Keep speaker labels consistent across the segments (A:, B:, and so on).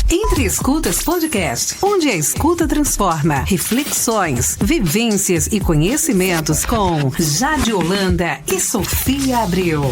A: Entre Escutas Podcast, onde a escuta transforma. Reflexões, vivências e conhecimentos com Jade Holanda e Sofia Abreu.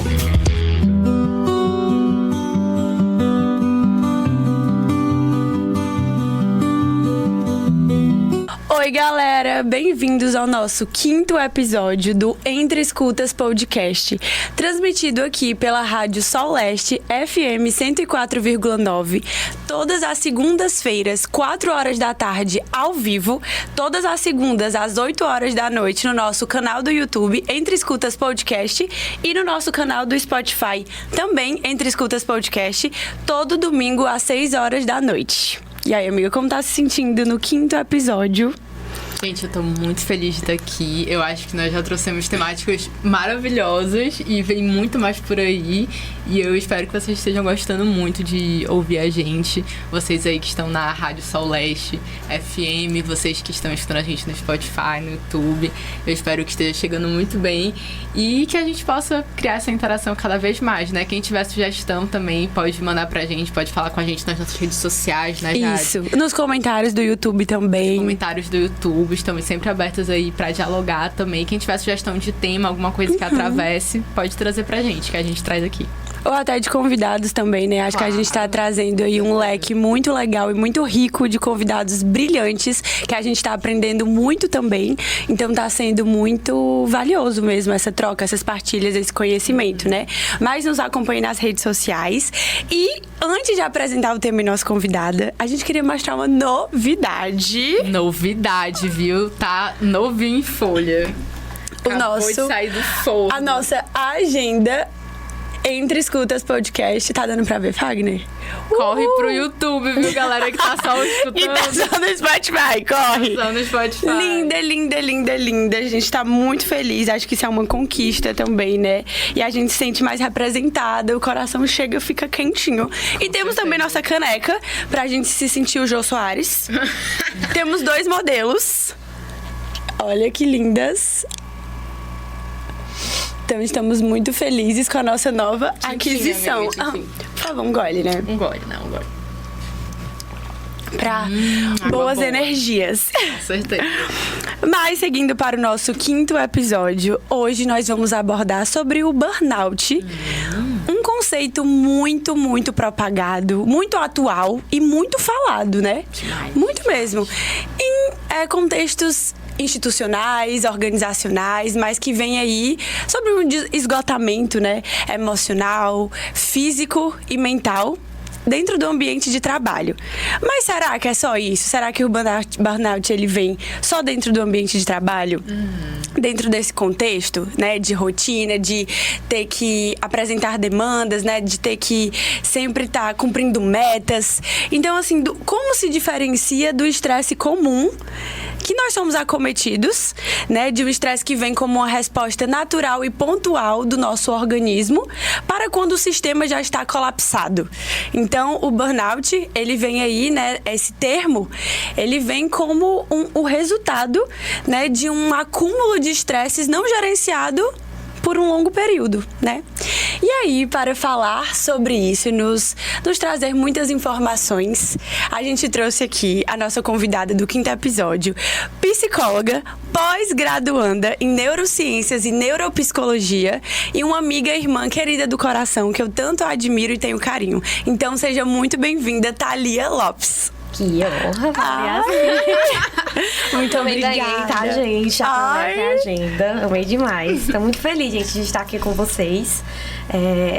B: Oi, galera! Bem-vindos ao nosso 5º episódio do Entre Escutas Podcast, transmitido aqui pela Rádio Sol Leste FM 104,9, todas as segundas-feiras, 4 horas da tarde, ao vivo, todas as segundas, às 8 horas da noite, no nosso canal do YouTube, Entre Escutas Podcast, e no nosso canal do Spotify, também Entre Escutas Podcast, todo domingo, às 6 horas da noite. E aí, amiga, como tá se sentindo no 5º episódio?
C: Gente, eu tô muito feliz de estar aqui. Eu acho que nós já trouxemos temáticas maravilhosas e vem muito mais por aí. E eu espero que vocês estejam gostando muito de ouvir a gente. Vocês aí que estão na Rádio Sol Leste FM, vocês que estão escutando a gente no Spotify, no YouTube. Eu espero que esteja chegando muito bem e que a gente possa criar essa interação cada vez mais, né? Quem tiver sugestão também pode mandar pra gente, pode falar com a gente nas nossas redes sociais, né, Jade?
B: Isso, nos comentários do YouTube também.
C: Nos comentários do YouTube. Estamos sempre abertas aí pra dialogar também. Quem tiver sugestão de tema, alguma coisa que atravesse, pode trazer pra gente, que a gente traz aqui.
B: Ou até de convidados também, né? Acho que a gente tá trazendo aí um leque muito legal e muito rico de convidados brilhantes, que a gente tá aprendendo muito também. Então tá sendo muito valioso mesmo essa troca, essas partilhas, esse conhecimento, né? Mas nos acompanhe nas redes sociais. E antes de apresentar o tema e nossa convidada, a gente queria mostrar uma novidade.
C: Novidade, viu? Tá novinho em folha. Acabou de sair do forno.
B: A nossa agenda Entre Escutas Podcast. Tá dando pra ver, Fagner?
C: Corre pro YouTube, viu, galera que tá só escutando.
B: E tá só no Spotify, corre!
C: Tá só no Spotify.
B: Linda, linda, linda, linda. A gente tá muito feliz. Acho que isso é uma conquista também, né? E a gente se sente mais representada. O coração chega e fica quentinho. E temos também nossa caneca, pra gente se sentir o Jô Soares. Temos 2 modelos. Olha que lindas. Então, estamos muito felizes com a nossa nova aquisição. Por favor, um gole, né?
C: Um gole.
B: Pra boas energias.
C: Com certeza.
B: Mas, seguindo para o nosso 5º episódio, hoje nós vamos abordar sobre o burnout. Um conceito muito, muito propagado, muito atual e muito falado, né?
C: Demais.
B: Muito mesmo. Em contextos institucionais, organizacionais, mas que vem aí sobre um esgotamento, né, emocional, físico e mental dentro do ambiente de trabalho. Mas será que é só isso? Será que o burnout ele vem só dentro do ambiente de trabalho? Dentro desse contexto, né, de rotina, de ter que apresentar demandas, né, de ter que sempre estar cumprindo metas. Então, assim, como se diferencia do estresse comum que nós somos acometidos, né, de um estresse que vem como uma resposta natural e pontual do nosso organismo para quando o sistema já está colapsado. Então, o burnout, ele vem aí, né, esse termo, ele vem como o resultado, né, de um acúmulo de estresses não gerenciado por um longo período, né? E aí, para falar sobre isso e nos trazer muitas informações, a gente trouxe aqui a nossa convidada do 5º episódio, psicóloga, pós-graduanda em neurociências e neuropsicologia e uma amiga e irmã querida do coração que eu tanto admiro e tenho carinho. Então, seja muito bem-vinda, Thalia Lopes.
D: Que honra,
B: Muito obrigada.
D: Ganhei, tá, gente? Aproveitem a agenda. Amei demais. Tô muito feliz, gente, de estar aqui com vocês.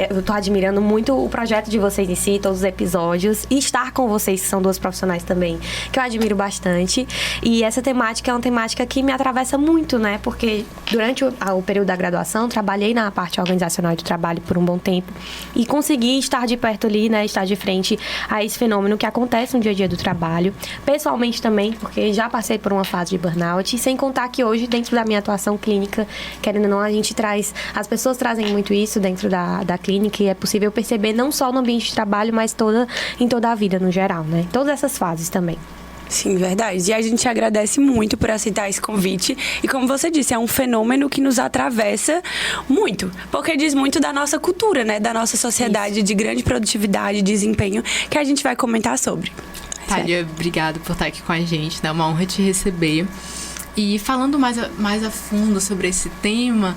D: Eu tô admirando muito o projeto de vocês em si, todos os episódios. E estar com vocês, que são 2 profissionais também, que eu admiro bastante. E essa temática é uma temática que me atravessa muito, né? Porque durante o período da graduação, trabalhei na parte organizacional do trabalho por um bom tempo. E consegui estar de perto ali, né? Estar de frente a esse fenômeno que acontece no dia a dia do trabalho. Pessoalmente também, porque já passei por uma fase de burnout. E sem contar que hoje, dentro da minha atuação clínica, querendo ou não, a gente traz... As pessoas trazem muito isso dentro da clínica e é possível perceber não só no ambiente de trabalho, mas em toda a vida no geral, né? Todas essas fases também.
B: Sim, verdade. E a gente agradece muito por aceitar esse convite. E como você disse, é um fenômeno que nos atravessa muito. Porque diz muito da nossa cultura, né? Da nossa sociedade de grande produtividade e desempenho, que a gente vai comentar sobre.
C: Thalia, obrigada por estar aqui com a gente, né? É uma honra te receber. E falando mais a fundo sobre esse tema,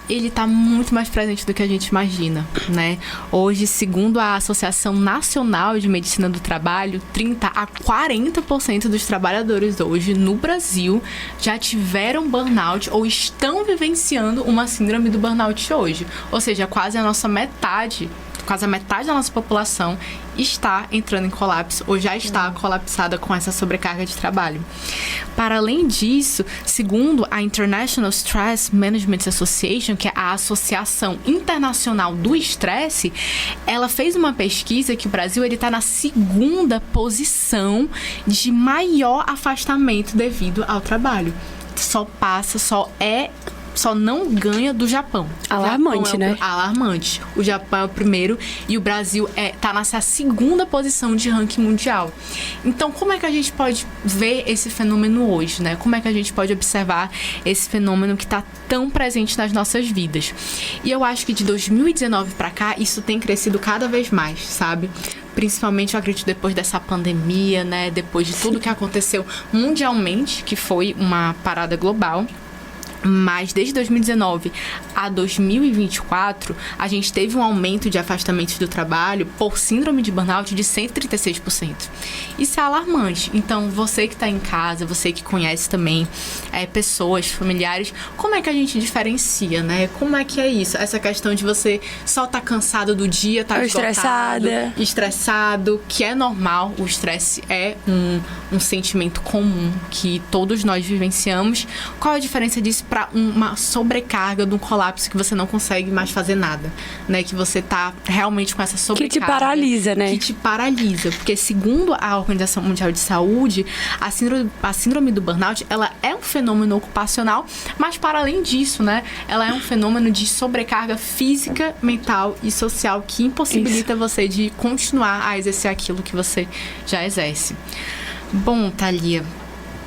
C: ele está muito mais presente do que a gente imagina, né? Hoje, segundo a Associação Nacional de Medicina do Trabalho, 30% a 40% dos trabalhadores hoje no Brasil já tiveram burnout ou estão vivenciando uma síndrome do burnout hoje. Ou seja, quase a metade da nossa população está entrando em colapso ou já está colapsada com essa sobrecarga de trabalho. Para além disso, segundo a International Stress Management Association, que é a Associação Internacional do Estresse, ela fez uma pesquisa que o Brasil está na 2ª posição de maior afastamento devido ao trabalho. Só não ganha do Japão.
B: Alarmante, né?
C: Alarmante. O Japão é o primeiro e o Brasil tá nessa 2ª posição de ranking mundial. Então, como é que a gente pode ver esse fenômeno hoje, né? Como é que a gente pode observar esse fenômeno que está tão presente nas nossas vidas? E eu acho que de 2019 para cá, isso tem crescido cada vez mais, sabe? Principalmente, eu acredito, depois dessa pandemia, né? Depois de tudo que aconteceu mundialmente, que foi uma parada global. Mas desde 2019 a 2024, a gente teve um aumento de afastamentos do trabalho por síndrome de burnout de 136%. Isso é alarmante. Então, você que está em casa, você que conhece também pessoas, familiares, como é que a gente diferencia, né? Como é que é isso? Essa questão de você só estar cansado do dia, estar estressado, que é normal. O estresse é um sentimento comum que todos nós vivenciamos. Qual a diferença disso para uma sobrecarga de um colapso que você não consegue mais fazer nada, né? Que você tá realmente com essa sobrecarga.
B: Que te paralisa, né?
C: Que te paralisa. Porque segundo a Organização Mundial de Saúde, a síndrome do burnout, ela é um fenômeno ocupacional, mas para além disso, né? Ela é um fenômeno de sobrecarga física, mental e social que impossibilita você de continuar a exercer aquilo que você já exerce. Bom, Thalia,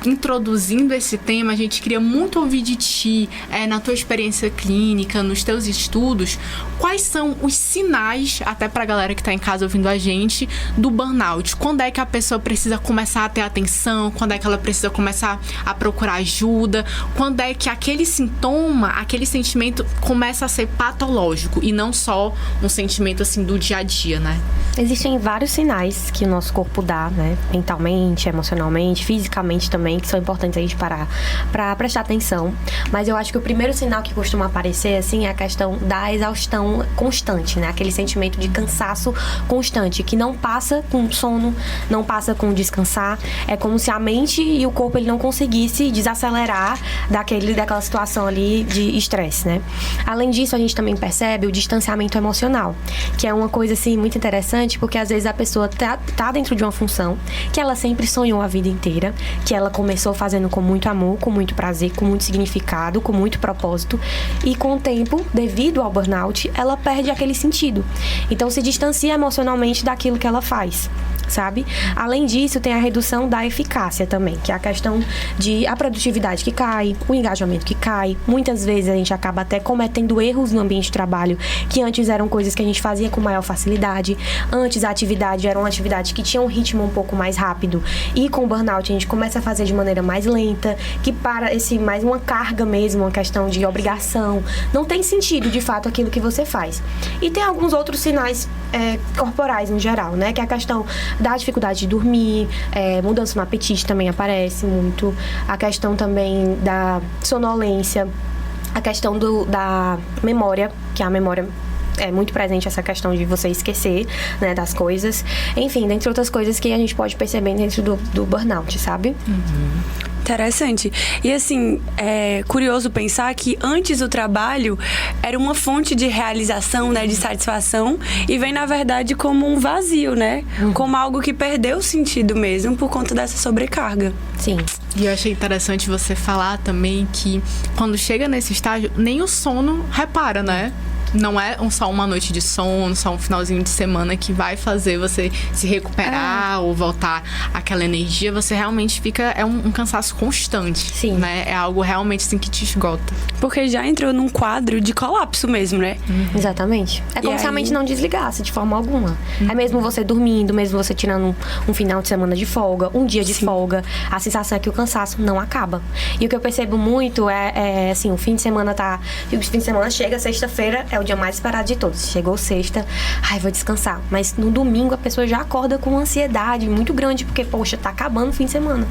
C: introduzindo esse tema, a gente queria muito ouvir de ti, na tua experiência clínica, nos teus estudos, quais são os sinais, até pra galera que tá em casa ouvindo a gente, do burnout? Quando é que a pessoa precisa começar a ter atenção? Quando é que ela precisa começar a procurar ajuda? Quando é que aquele sintoma, aquele sentimento começa a ser patológico e não só um sentimento assim do dia a dia, né?
D: Existem vários sinais que o nosso corpo dá, né? Mentalmente, emocionalmente, fisicamente também, que são importantes a gente parar para prestar atenção. Mas eu acho que o primeiro sinal que costuma aparecer, assim, é a questão da exaustão constante, né? Aquele sentimento de cansaço constante, que não passa com sono, não passa com descansar. É como se a mente e o corpo ele não conseguisse desacelerar daquela situação ali de estresse, né? Além disso, a gente também percebe o distanciamento emocional, que é uma coisa, assim, muito interessante, porque às vezes a pessoa tá dentro de uma função que ela sempre sonhou a vida inteira, que ela começou fazendo com muito amor, com muito prazer, com muito significado, com muito propósito, e com o tempo, devido ao burnout, ela perde aquele sentido. Então se distancia emocionalmente daquilo que ela faz, sabe? Além disso, tem a redução da eficácia também, que é a questão de a produtividade que cai, o engajamento que cai. Muitas vezes a gente acaba até cometendo erros no ambiente de trabalho, que antes eram coisas que a gente fazia com maior facilidade. Antes a atividade era uma atividade que tinha um ritmo um pouco mais rápido, e com o burnout a gente começa a fazer de maneira mais lenta, que parece mais uma carga mesmo, uma questão de obrigação. Não tem sentido, de fato, aquilo que você faz. E tem alguns outros sinais corporais em geral, né? Que é a questão da dificuldade de dormir, mudança no apetite também aparece muito, a questão também da sonolência, a questão da memória, que a memória é muito presente, essa questão de você esquecer, né, das coisas. Enfim, dentre outras coisas que a gente pode perceber dentro do burnout, sabe?
B: Uhum. Interessante. E assim, é curioso pensar que antes o trabalho era uma fonte de realização, né, de satisfação, e vem, na verdade, como um vazio, né? Como algo que perdeu o sentido mesmo por conta dessa sobrecarga.
D: Sim.
C: E eu achei interessante você falar também que quando chega nesse estágio, nem o sono repara, né? não é só uma noite de sono, só um finalzinho de semana que vai fazer você se recuperar ou voltar àquela energia. Você realmente fica... É um cansaço constante.
D: Sim.
C: Né? É algo realmente assim que te esgota.
B: Porque já entrou num quadro de colapso mesmo, né?
D: Exatamente. É como se a mente não desligasse de forma alguma. É mesmo você dormindo, mesmo você tirando um final de semana de folga, um dia de folga, a sensação é que o cansaço não acaba. E o que eu percebo muito é assim, o fim de semana chega, sexta-feira é o dia mais esperado de todos. Chegou sexta, vou descansar. Mas no domingo a pessoa já acorda com uma ansiedade muito grande, porque, poxa, tá acabando o fim de semana.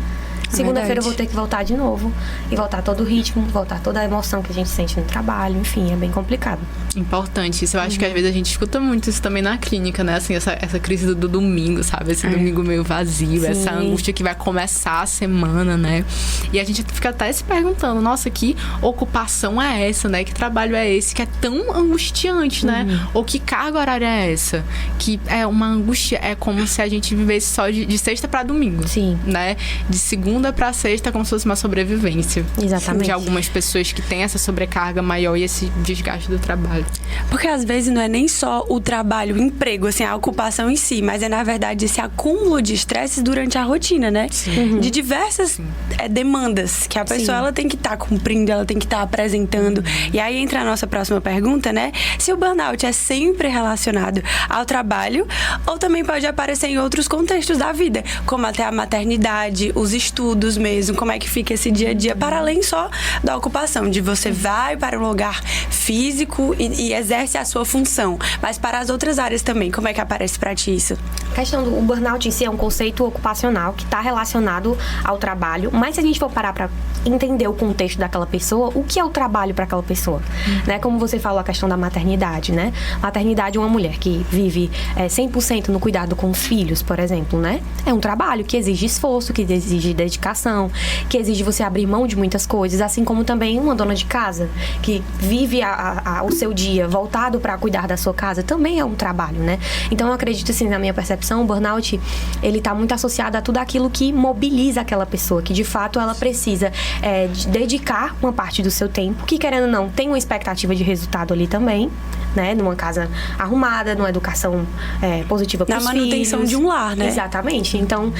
D: Segunda-feira eu vou ter que voltar de novo. E voltar todo o ritmo, voltar toda a emoção que a gente sente no trabalho. Enfim, é bem complicado.
C: Importante isso. Eu acho que às vezes a gente escuta muito isso também na clínica, né? Assim, essa crise do domingo, sabe? Esse domingo meio vazio, essa angústia que vai começar a semana, né? E a gente fica até se perguntando, nossa, que ocupação é essa, né? Que trabalho é esse que é tão angustiante, né? Ou que carga horária é essa? Que é uma angústia, é como se a gente vivesse só de sexta pra domingo.
D: Sim.
C: Né? De segunda pra sexta, como se fosse uma sobrevivência.
D: Exatamente.
C: De algumas pessoas que têm essa sobrecarga maior e esse desgaste do trabalho.
B: Porque às vezes não é nem só o trabalho, o emprego, assim, a ocupação em si, mas é na verdade esse acúmulo de estresse durante a rotina, né? De diversas demandas que a pessoa ela tem que estar cumprindo, ela tem que estar apresentando. E aí entra a nossa próxima pergunta, né? Se o burnout é sempre relacionado ao trabalho ou também pode aparecer em outros contextos da vida, como até a maternidade, os estudos mesmo, como é que fica esse dia a dia, para além só da ocupação, de você vai para um lugar físico e exerce a sua função, mas para as outras áreas também, como é que aparece para ti isso?
D: A questão do burnout em si é um conceito ocupacional que está relacionado ao trabalho, mas se a gente for parar para entender o contexto daquela pessoa, o que é o trabalho para aquela pessoa? Né? Como você falou, a questão da maternidade, né? Maternidade é uma mulher que vive 100% no cuidado com os filhos, por exemplo, né? É um trabalho que exige esforço, que exige dedicação, que exige você abrir mão de muitas coisas, assim como também uma dona de casa que vive o seu dia voltado para cuidar da sua casa, também é um trabalho, né? Então eu acredito, assim, na minha percepção, o burnout, ele está muito associado a tudo aquilo que mobiliza aquela pessoa, que de fato ela precisa de dedicar uma parte do seu tempo, que querendo ou não, tem uma expectativa de resultado ali também, né? Numa casa arrumada, numa educação positiva para os filhos.
B: Na manutenção de um lar, né?
D: Exatamente. Então,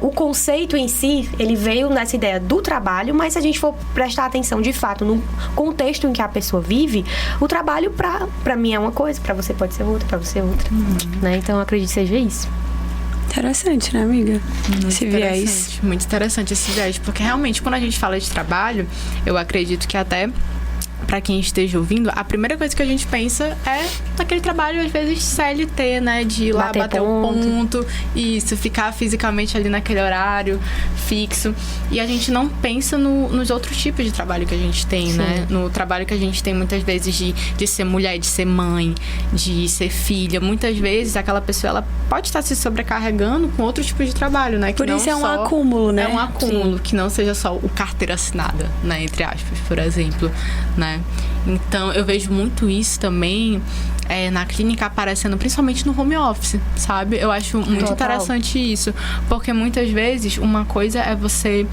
D: o conceito em si, ele veio nessa ideia do trabalho, mas se a gente for prestar atenção de fato no contexto em que a pessoa vive, o trabalho pra mim é uma coisa, pra você pode ser outra, pra você outra. Né? Então eu acredito que seja isso.
B: Interessante, né, amiga? Esse viés.
C: Muito interessante esse viés, porque realmente quando a gente fala de trabalho, eu acredito que até pra quem esteja ouvindo, a primeira coisa que a gente pensa é naquele trabalho, às vezes, CLT, né? De ir lá bater o ponto, isso, ficar fisicamente ali naquele horário fixo. E a gente não pensa nos outros tipos de trabalho que a gente tem, né? No trabalho que a gente tem, muitas vezes, de ser mulher, de ser mãe, de ser filha. Muitas vezes, aquela pessoa, ela pode estar se sobrecarregando com outro tipo de trabalho, né? Que
B: por isso
C: não
B: é um acúmulo, né?
C: É um acúmulo, que não seja só o carteira assinada, né? Entre aspas, por exemplo, né? Então, eu vejo muito isso também na clínica aparecendo, principalmente no home office, sabe? Eu acho muito interessante isso, porque muitas vezes uma coisa é você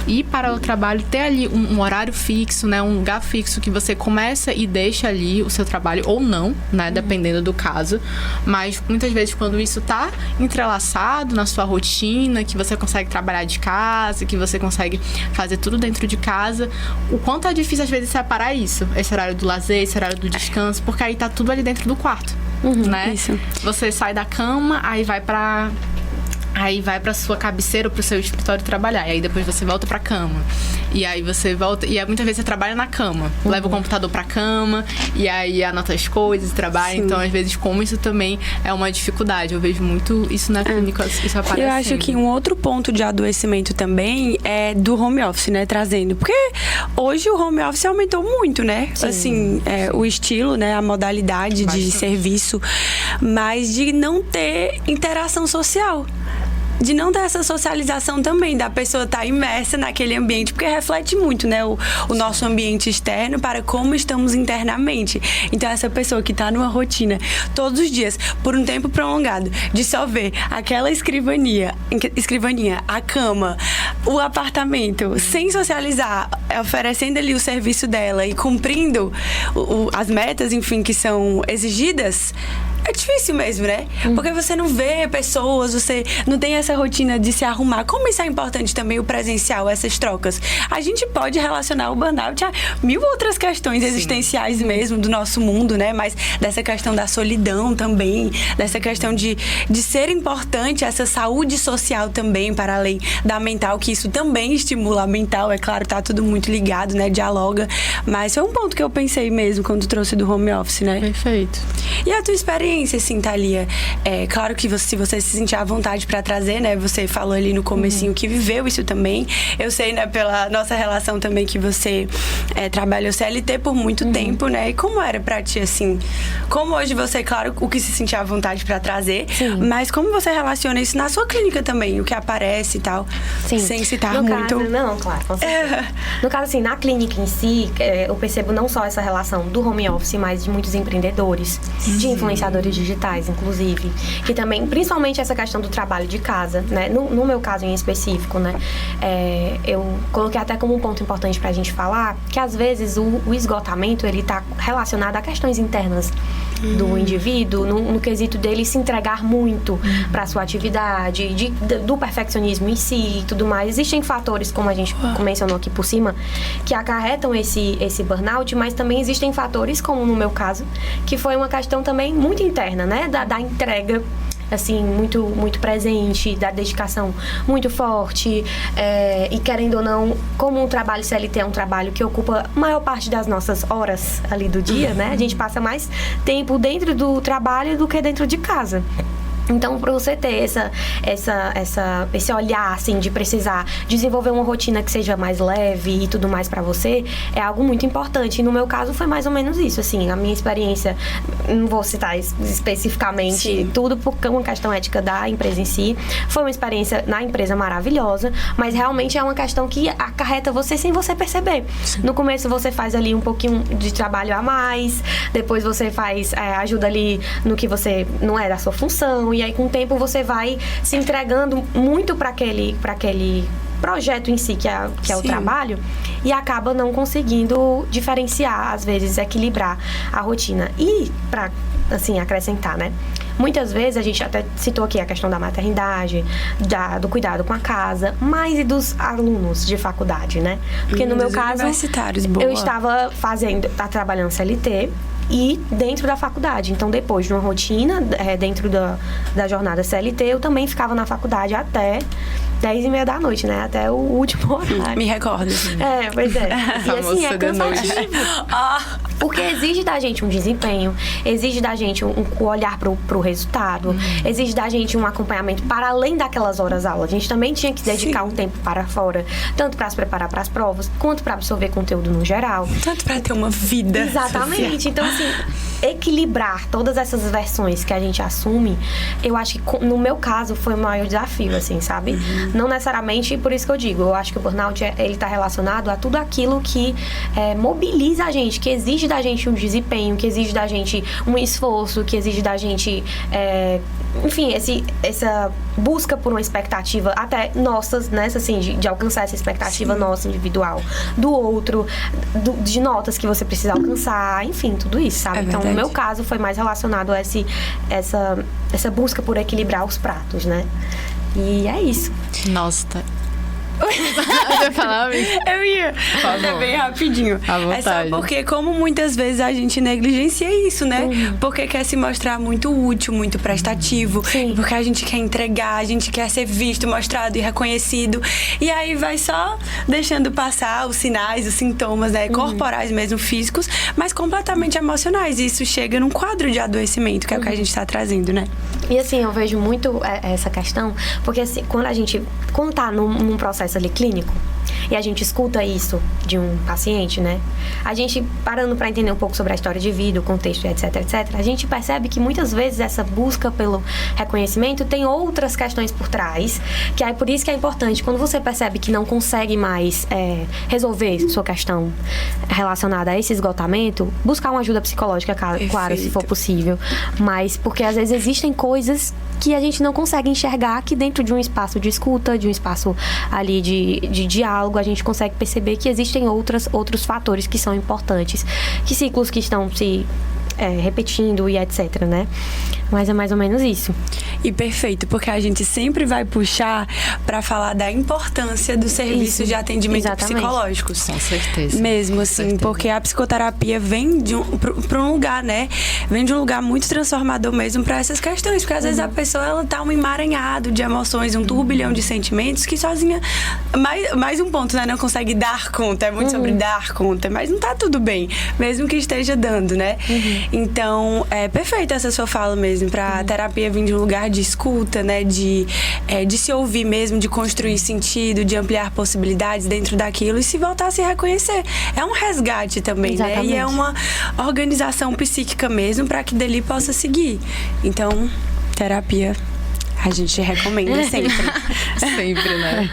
C: ir para o trabalho, ter ali um horário fixo, né? Um lugar fixo que você começa e deixa ali o seu trabalho, ou não, né? Dependendo do caso. Mas muitas vezes quando isso tá entrelaçado na sua rotina, que você consegue trabalhar de casa, que você consegue fazer tudo dentro de casa, o quanto é difícil às vezes separar isso, esse horário do lazer, esse horário do descanso, porque aí tá tudo ali dentro do quarto, né?
B: Isso.
C: Você sai da cama, aí vai pra sua cabeceira, pro seu escritório trabalhar. E aí depois você volta pra cama. E aí você volta... E aí muitas vezes você trabalha na cama. Leva o computador pra cama. E aí anota as coisas, trabalha. Sim. Então, às vezes, como isso também é uma dificuldade. Eu vejo muito isso na clínica, isso aparecendo.
B: Eu acho que um outro ponto de adoecimento também é do home office, né? Trazendo. Porque hoje o home office aumentou muito, né? Sim. Assim, o estilo, né? A modalidade de serviço. Mas de não ter interação social. de não ter essa socialização também, da pessoa estar imersa naquele ambiente, porque reflete muito, né, o nosso ambiente externo para como estamos internamente. Então, essa pessoa que está numa rotina todos os dias, por um tempo prolongado, de só ver aquela escrivaninha, a cama, o apartamento, sem socializar, oferecendo ali o serviço dela e cumprindo as metas, enfim, que são exigidas, é difícil mesmo, né? Porque você não vê pessoas, você não tem essa rotina de se arrumar. Como isso é importante também, o presencial, essas trocas. A gente pode relacionar o burnout a mil outras questões existenciais mesmo do nosso mundo, né? Mas dessa questão da solidão também, dessa questão de ser importante essa saúde social também, para além da mental, que isso também estimula a mental. É claro, tá tudo muito ligado, né? Dialoga. Mas foi um ponto que eu pensei mesmo quando trouxe do home office, né?
C: Perfeito.
B: E a tua experiência, assim, Thalia? É claro que se você se sentir à vontade para trazer, né? Você falou ali no comecinho que viveu isso também. Eu sei, né, pela nossa relação também, que você trabalhou CLT por muito tempo, né? E como era pra ti, assim? Como hoje você, claro, o que se sentir à vontade para trazer, mas como você relaciona isso na sua clínica também? O que aparece e tal?
D: Sim.
B: Sem citar
D: no
B: muito.
D: Caso, não, claro, com certeza. No caso, assim, na clínica em si, eu percebo não só essa relação do home office, mas de muitos empreendedores, de influenciadores digitais, inclusive, que também, principalmente essa questão do trabalho de casa, né? No meu caso em específico, né? Eu coloquei até como um ponto importante pra gente falar, que às vezes o esgotamento, ele tá relacionado a questões internas do indivíduo, no quesito dele se entregar muito para sua atividade, do perfeccionismo em si e tudo mais. Existem fatores, como a gente mencionou aqui por cima, que acarretam esse burnout, mas também existem fatores, como no meu caso, que foi uma questão também muito interna, né? Da entrega, assim, muito, muito presente, da dedicação muito forte, e querendo ou não, como um trabalho CLT é um trabalho que ocupa a maior parte das nossas horas ali do dia, né? A gente passa mais tempo dentro do trabalho do que dentro de casa. Então, para você ter esse olhar, assim, de precisar desenvolver uma rotina que seja mais leve e tudo mais para você, é algo muito importante. E no meu caso, foi mais ou menos isso, assim. A minha experiência, não vou citar especificamente tudo, porque é uma questão ética da empresa em si. Foi uma experiência na empresa maravilhosa, mas realmente é uma questão que acarreta você sem você perceber. No começo, você faz ali um pouquinho de trabalho a mais, depois você faz, ajuda ali no que você não é da sua função. E aí, com o tempo, você vai se entregando muito para aquele projeto em si, que é o trabalho, e acaba não conseguindo diferenciar, às vezes, equilibrar a rotina. E, para, assim, acrescentar, né? Muitas vezes, a gente até citou aqui a questão da maternidade, do cuidado com a casa, mas e dos alunos de faculdade, né? Porque no meu caso, eu estava trabalhando CLT, e dentro da faculdade. Então, depois de uma rotina, dentro da jornada CLT, eu também ficava na faculdade até 10h30 da noite, né? Até o último horário.
B: Me recordo.
D: Pois é. E assim, é cansativo. Porque exige da gente um desempenho, exige da gente um olhar pro resultado, exige da gente um acompanhamento para além daquelas horas aula. A gente também tinha que dedicar um tempo para fora, tanto para se preparar para as provas, quanto para absorver conteúdo no geral.
B: Tanto para ter uma vida.
D: Exatamente.
B: Social.
D: Então, assim, equilibrar todas essas versões que a gente assume, eu acho que, no meu caso, foi o maior desafio, assim, sabe? Não necessariamente, por isso que eu digo, eu acho que o burnout, ele tá relacionado a tudo aquilo que mobiliza a gente, que exige da gente um desempenho, que exige da gente um esforço, que exige da gente, enfim, essa busca por uma expectativa até nossas, né, assim, de alcançar essa expectativa nossa, individual, do outro, de notas que você precisa alcançar, enfim, tudo isso, sabe? Então, no meu caso, foi mais relacionado a essa busca por equilibrar os pratos, né? E é isso.
C: Nossa, tá. Você ia falar, amiga?
B: Eu ia. É bem rapidinho.
C: À vontade.
B: É só porque, como muitas vezes a gente negligencia isso, né? Porque quer se mostrar muito útil, muito prestativo.
D: Sim.
B: Porque a gente quer entregar, a gente quer ser visto, mostrado e reconhecido. E aí vai só deixando passar os sinais, os sintomas, né? Corporais mesmo, físicos, mas completamente emocionais. E isso chega num quadro de adoecimento, que é o que a gente tá trazendo, né?
D: E assim, eu vejo muito essa questão, porque assim, quando tá num processo ali clínico, e a gente escuta isso de um paciente, né? A gente, parando para entender um pouco sobre a história de vida, o contexto, etc, etc, a gente percebe que muitas vezes essa busca pelo reconhecimento tem outras questões por trás, que é por isso que é importante, quando você percebe que não consegue mais resolver sua questão relacionada a esse esgotamento, buscar uma ajuda psicológica, claro, se for possível. Mas porque às vezes existem coisas que a gente não consegue enxergar aqui dentro de um espaço de escuta, de um espaço ali de diálogo, a gente consegue perceber que existem outros fatores que são importantes, que ciclos que estão se repetindo e etc, né? Mas é mais ou menos isso.
B: E perfeito, porque a gente sempre vai puxar para falar da importância do serviço de atendimento psicológicos.
C: Com certeza.
B: Mesmo assim, porque a psicoterapia vem para um lugar, né? Vem de um lugar muito transformador mesmo para essas questões, porque às vezes a pessoa ela tá um emaranhado de emoções, um turbilhão de sentimentos que sozinha, mais um ponto, né? Não consegue dar conta, é muito sobre dar conta, mas não tá tudo bem, mesmo que esteja dando, né? Então, é perfeita essa sua fala mesmo, pra terapia vir de um lugar de escuta, né? De se ouvir mesmo, de construir sentido, de ampliar possibilidades dentro daquilo e se voltar a se reconhecer. É um resgate também, né? E é uma organização psíquica mesmo para que dali possa seguir. Então, terapia a gente recomenda sempre.
C: Sempre, né?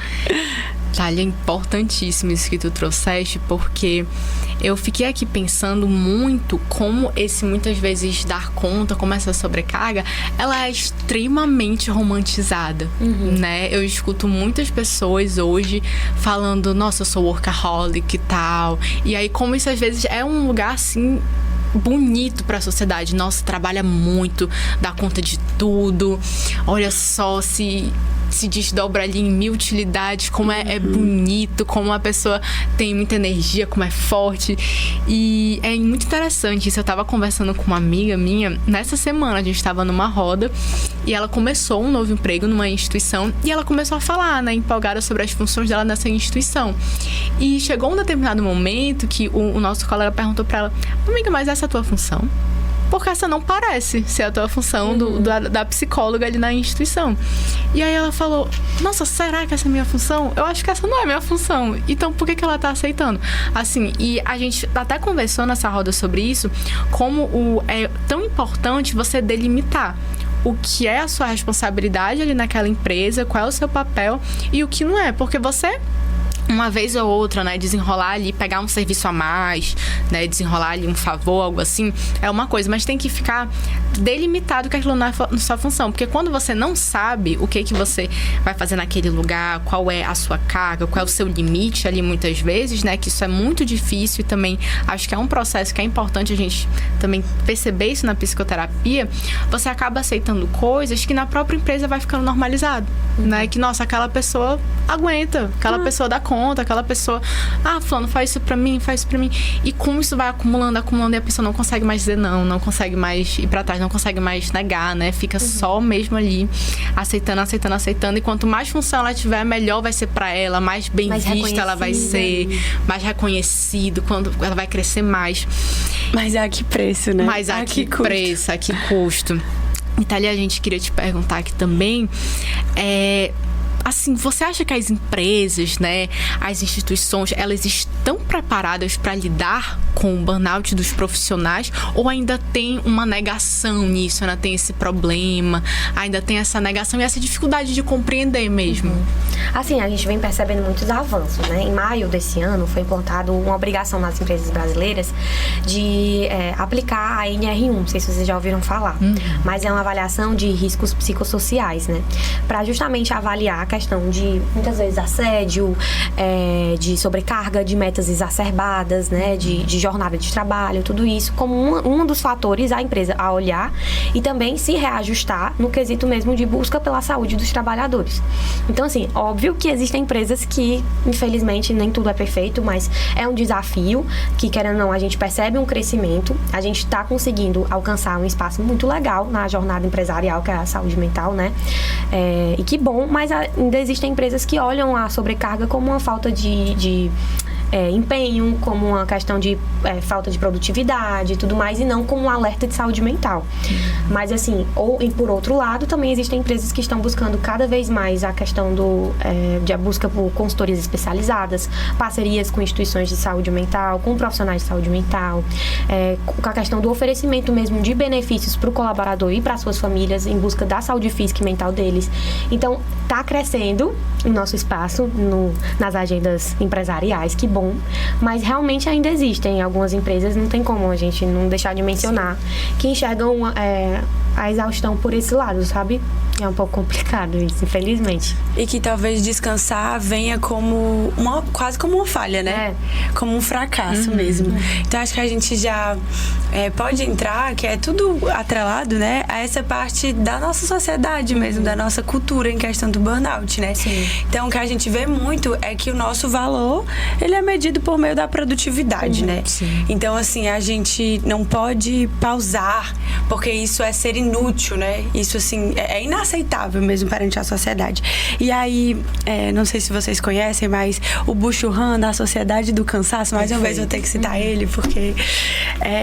C: Thalia, é importantíssimo isso que tu trouxeste, porque eu fiquei aqui pensando muito como muitas vezes dar conta, como essa sobrecarga, ela é extremamente romantizada, né? Eu escuto muitas pessoas hoje falando, nossa, eu sou workaholic e tal. E aí, como isso às vezes é um lugar, assim, bonito para a sociedade. Nossa, trabalha muito, dá conta de tudo. Olha só, se desdobra ali em mil utilidades, como é bonito, como a pessoa tem muita energia, como é forte. E é muito interessante isso. Eu tava conversando com uma amiga minha nessa semana, a gente tava numa roda e ela começou um novo emprego numa instituição e ela começou a falar, né, empolgada sobre as funções dela nessa instituição. E chegou um determinado momento que o nosso colega perguntou pra ela: amiga, mas essa é a tua função? Porque essa não parece ser a tua função da psicóloga ali na instituição. E aí ela falou, nossa, será que essa é a minha função? Eu acho que essa não é a minha função. Então, por que ela tá aceitando? Assim, e a gente até conversou nessa roda sobre isso, como é tão importante você delimitar o que é a sua responsabilidade ali naquela empresa, qual é o seu papel e o que não é. Porque você, uma vez ou outra, né, desenrolar ali, pegar um serviço a mais, né, desenrolar ali um favor, algo assim, é uma coisa, mas tem que ficar delimitado que aquilo não é sua função, porque quando você não sabe o que você vai fazer naquele lugar, qual é a sua carga, qual é o seu limite ali muitas vezes, né, que isso é muito difícil e também acho que é um processo que é importante a gente também perceber isso na psicoterapia, você acaba aceitando coisas que na própria empresa vai ficando normalizado, né, que nossa, aquela pessoa aguenta, aquela pessoa dá conta, aquela pessoa, fulano, faz isso pra mim, e como isso vai acumulando e a pessoa não consegue mais dizer não consegue mais ir pra trás, não consegue mais negar, né, fica só mesmo ali aceitando, e quanto mais função ela tiver, melhor vai ser pra ela, mais bem vista ela vai ser, mais reconhecido, quando ela vai crescer mais.
B: Mas a que preço, né?
C: Mas a que preço, a que custo. Thalia, a gente queria te perguntar aqui também, assim, você acha que as empresas, né, as instituições, elas estão preparadas para lidar com o burnout dos profissionais ou ainda tem uma negação nisso, ainda tem esse problema, ainda tem essa negação e essa dificuldade de compreender mesmo?
D: Assim, a gente vem percebendo muitos avanços, né? Em maio desse ano foi implantada uma obrigação nas empresas brasileiras de aplicar a NR1, não sei se vocês já ouviram falar, mas é uma avaliação de riscos psicossociais, né? Para justamente avaliar a questão de, muitas vezes, assédio, de sobrecarga, de metas exacerbadas, né? De jornada de trabalho, tudo isso como um dos fatores a empresa a olhar e também se reajustar no quesito mesmo de busca pela saúde dos trabalhadores. Então, assim, óbvio que existem empresas que, infelizmente, nem tudo é perfeito, mas é um desafio que, querendo ou não, a gente percebe um crescimento, a gente está conseguindo alcançar um espaço muito legal na jornada empresarial, que é a saúde mental, né? E que bom, mas ainda existem empresas que olham a sobrecarga como uma falta de empenho, como uma questão de falta de produtividade e tudo mais, e não como um alerta de saúde mental. Mas assim, e por outro lado, também existem empresas que estão buscando cada vez mais a questão de busca por consultorias especializadas, parcerias com instituições de saúde mental, com profissionais de saúde mental, com a questão do oferecimento mesmo de benefícios para o colaborador e para suas famílias em busca da saúde física e mental deles. Então, está crescendo o nosso espaço nas agendas empresariais, que bom, mas realmente ainda existem algumas empresas, não tem como a gente não deixar de mencionar, que enxergam a exaustão por esse lado, sabe? É um pouco complicado isso, infelizmente.
B: E que talvez descansar venha quase como uma falha, né? Como um fracasso mesmo. Então, acho que a gente já pode entrar, que é tudo atrelado, né? A essa parte da nossa sociedade mesmo, da nossa cultura em questão do burnout, né?
D: Sim.
B: Então, o que a gente vê muito é que o nosso valor, ele é medido por meio da produtividade, né?
C: Sim.
B: Então, assim, a gente não pode pausar, porque isso é ser inútil, né? Isso, assim, é inaceitável mesmo perante a sociedade. E aí, não sei se vocês conhecem, mas o Byung-Chul Han, da Sociedade do Cansaço, mais uma vez eu vou ter que citar ele, porque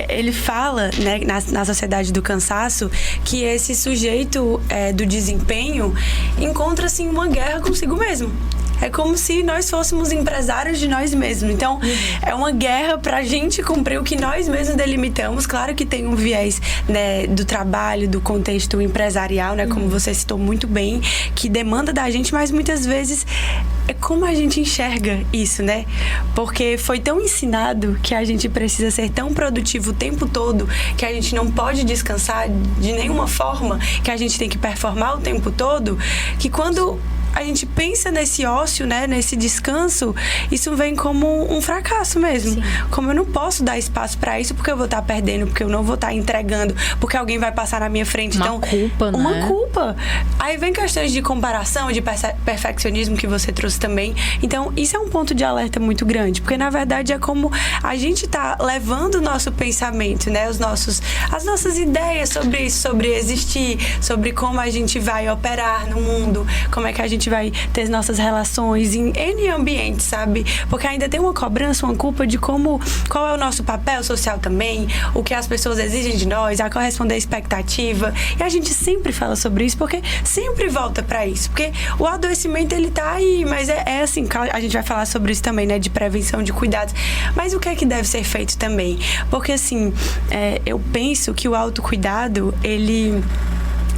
B: ele fala, né, na Sociedade do Cansaço, que esse sujeito do desempenho encontra, assim, uma guerra consigo mesmo. É como se nós fôssemos empresários de nós mesmos. Então, é uma guerra pra gente cumprir o que nós mesmos delimitamos. Claro que tem um viés, né, do trabalho, do contexto empresarial, né, como você citou muito bem, que demanda da gente, mas muitas vezes é como a gente enxerga isso, né? Porque foi tão ensinado que a gente precisa ser tão produtivo o tempo todo, que a gente não pode descansar de nenhuma forma, que a gente tem que performar o tempo todo, que quando a gente pensa nesse ócio, né, nesse descanso, isso vem como um fracasso mesmo.
D: Sim.
B: Como eu não posso dar espaço pra isso, porque eu vou estar perdendo, porque eu não vou estar entregando, porque alguém vai passar na minha frente.
C: Uma
B: então,
C: culpa, né?
B: Uma culpa. Aí vem questões de comparação, de perfeccionismo que você trouxe também. Então, isso é um ponto de alerta muito grande, porque na verdade é como a gente tá levando o nosso pensamento, né, as nossas ideias sobre isso, sobre existir, sobre como a gente vai operar no mundo, como é que a gente vai ter as nossas relações em N ambientes, sabe? Porque ainda tem uma cobrança, uma culpa de qual é o nosso papel social também, o que as pessoas exigem de nós, a corresponder à expectativa. E a gente sempre fala sobre isso, porque sempre volta pra isso. Porque o adoecimento, ele tá aí, mas é assim, a gente vai falar sobre isso também, né? De prevenção, de cuidados. Mas o que é que deve ser feito também? Porque, assim, eu penso que o autocuidado, ele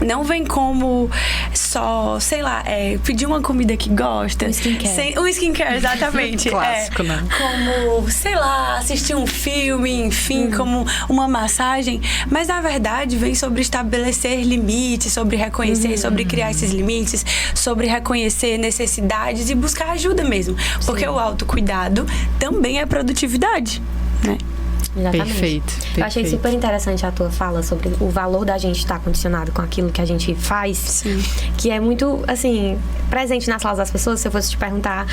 B: não vem como só, sei lá, pedir uma comida que gosta. Um skincare, exatamente.
C: Clássico, né?
B: Como, sei lá, assistir um filme, enfim, como uma massagem. Mas, na verdade, vem sobre estabelecer limites, sobre reconhecer, sobre criar esses limites, sobre reconhecer necessidades e buscar ajuda mesmo. Porque o autocuidado também é produtividade, né?
D: Exatamente.
C: Perfeito.
D: Eu achei super interessante a tua fala sobre o valor da gente estar condicionado com aquilo que a gente faz.
B: Sim.
D: Que é muito, assim, presente nas falas das pessoas. Se eu fosse te perguntar,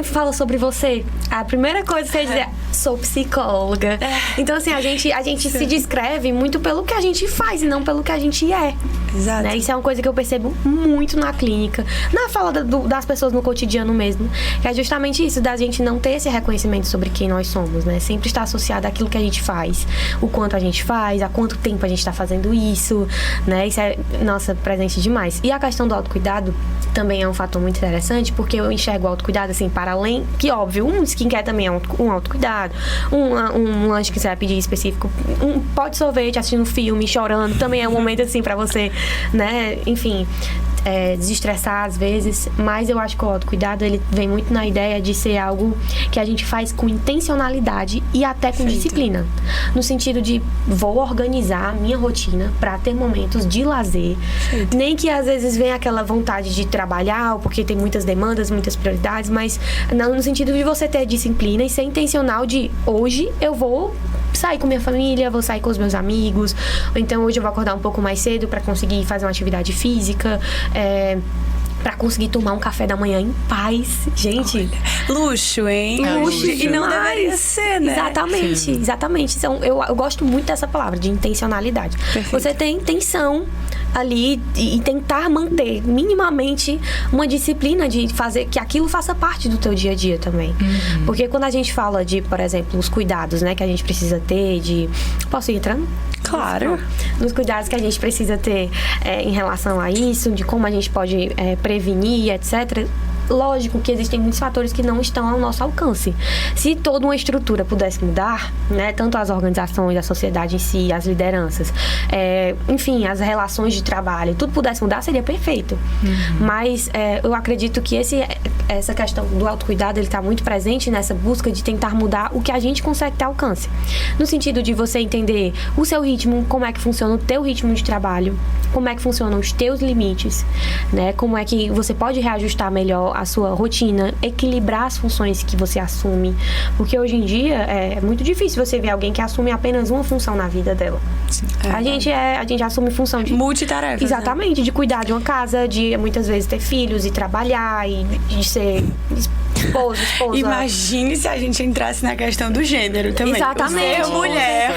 D: fala sobre você, a primeira coisa que você ia dizer, sou psicóloga. Então, assim, a gente se descreve muito pelo que a gente faz e não pelo que a gente é.
B: Exato.
D: Né? Isso é uma coisa que eu percebo muito na clínica, na fala das pessoas no cotidiano mesmo. Que é justamente isso, da gente não ter esse reconhecimento sobre quem nós somos, né? Sempre está associado àquilo que a gente faz, o quanto a gente faz, há quanto tempo a gente está fazendo isso, né? Isso é, nossa, presente demais. E a questão do autocuidado também é um fator muito interessante, porque eu enxergo o autocuidado, assim, para além, que óbvio, um skincare também é um autocuidado, um lanche que você vai pedir específico, um pote de sorvete, assistindo um filme, chorando, também é um momento, assim, para você, né? Enfim, desestressar às vezes, mas eu acho que o autocuidado, ele vem muito na ideia de ser algo que a gente faz com intencionalidade e até com disciplina, no sentido de vou organizar a minha rotina para ter momentos de lazer, nem que às vezes venha aquela vontade de trabalhar, porque tem muitas demandas, muitas prioridades, mas no sentido de você ter disciplina e ser intencional de hoje eu vou sair com minha família, vou sair com os meus amigos, ou então hoje eu vou acordar um pouco mais cedo para conseguir fazer uma atividade física, pra conseguir tomar um café da manhã em paz. Gente,
B: luxo, hein?
D: Luxo.
B: E não deveria ser, né?
D: Exatamente. Então, eu gosto muito dessa palavra, de intencionalidade.
B: Perfeito.
D: Você tem intenção ali e tentar manter minimamente uma disciplina de fazer que aquilo faça parte do teu dia a dia também. Porque quando a gente fala de, por exemplo, os cuidados, né, que a gente precisa ter de... Posso ir entrando?
B: Claro.
D: Nos cuidados que a gente precisa ter em relação a isso, de como a gente pode prevenir, etc. Lógico que existem muitos fatores que não estão ao nosso alcance. Se toda uma estrutura pudesse mudar, né, tanto as organizações, a sociedade em si, as lideranças, enfim, as relações de trabalho, tudo pudesse mudar, seria perfeito. Mas eu acredito que essa questão do autocuidado, ele está muito presente nessa busca de tentar mudar o que a gente consegue ter alcance. No sentido de você entender o seu ritmo, como é que funciona o teu ritmo de trabalho, como é que funcionam os teus limites, né, como é que você pode reajustar melhor a sua rotina, equilibrar as funções que você assume, porque hoje em dia é muito difícil você ver alguém que assume apenas uma função na vida dela.
B: Sim,
D: a gente assume função de
B: multitarefas.
D: Exatamente, né? De cuidar de uma casa, de muitas vezes ter filhos e trabalhar e de ser esposa.
B: Imagine se a gente entrasse na questão do gênero também.
D: Exatamente.
B: Ser mulher.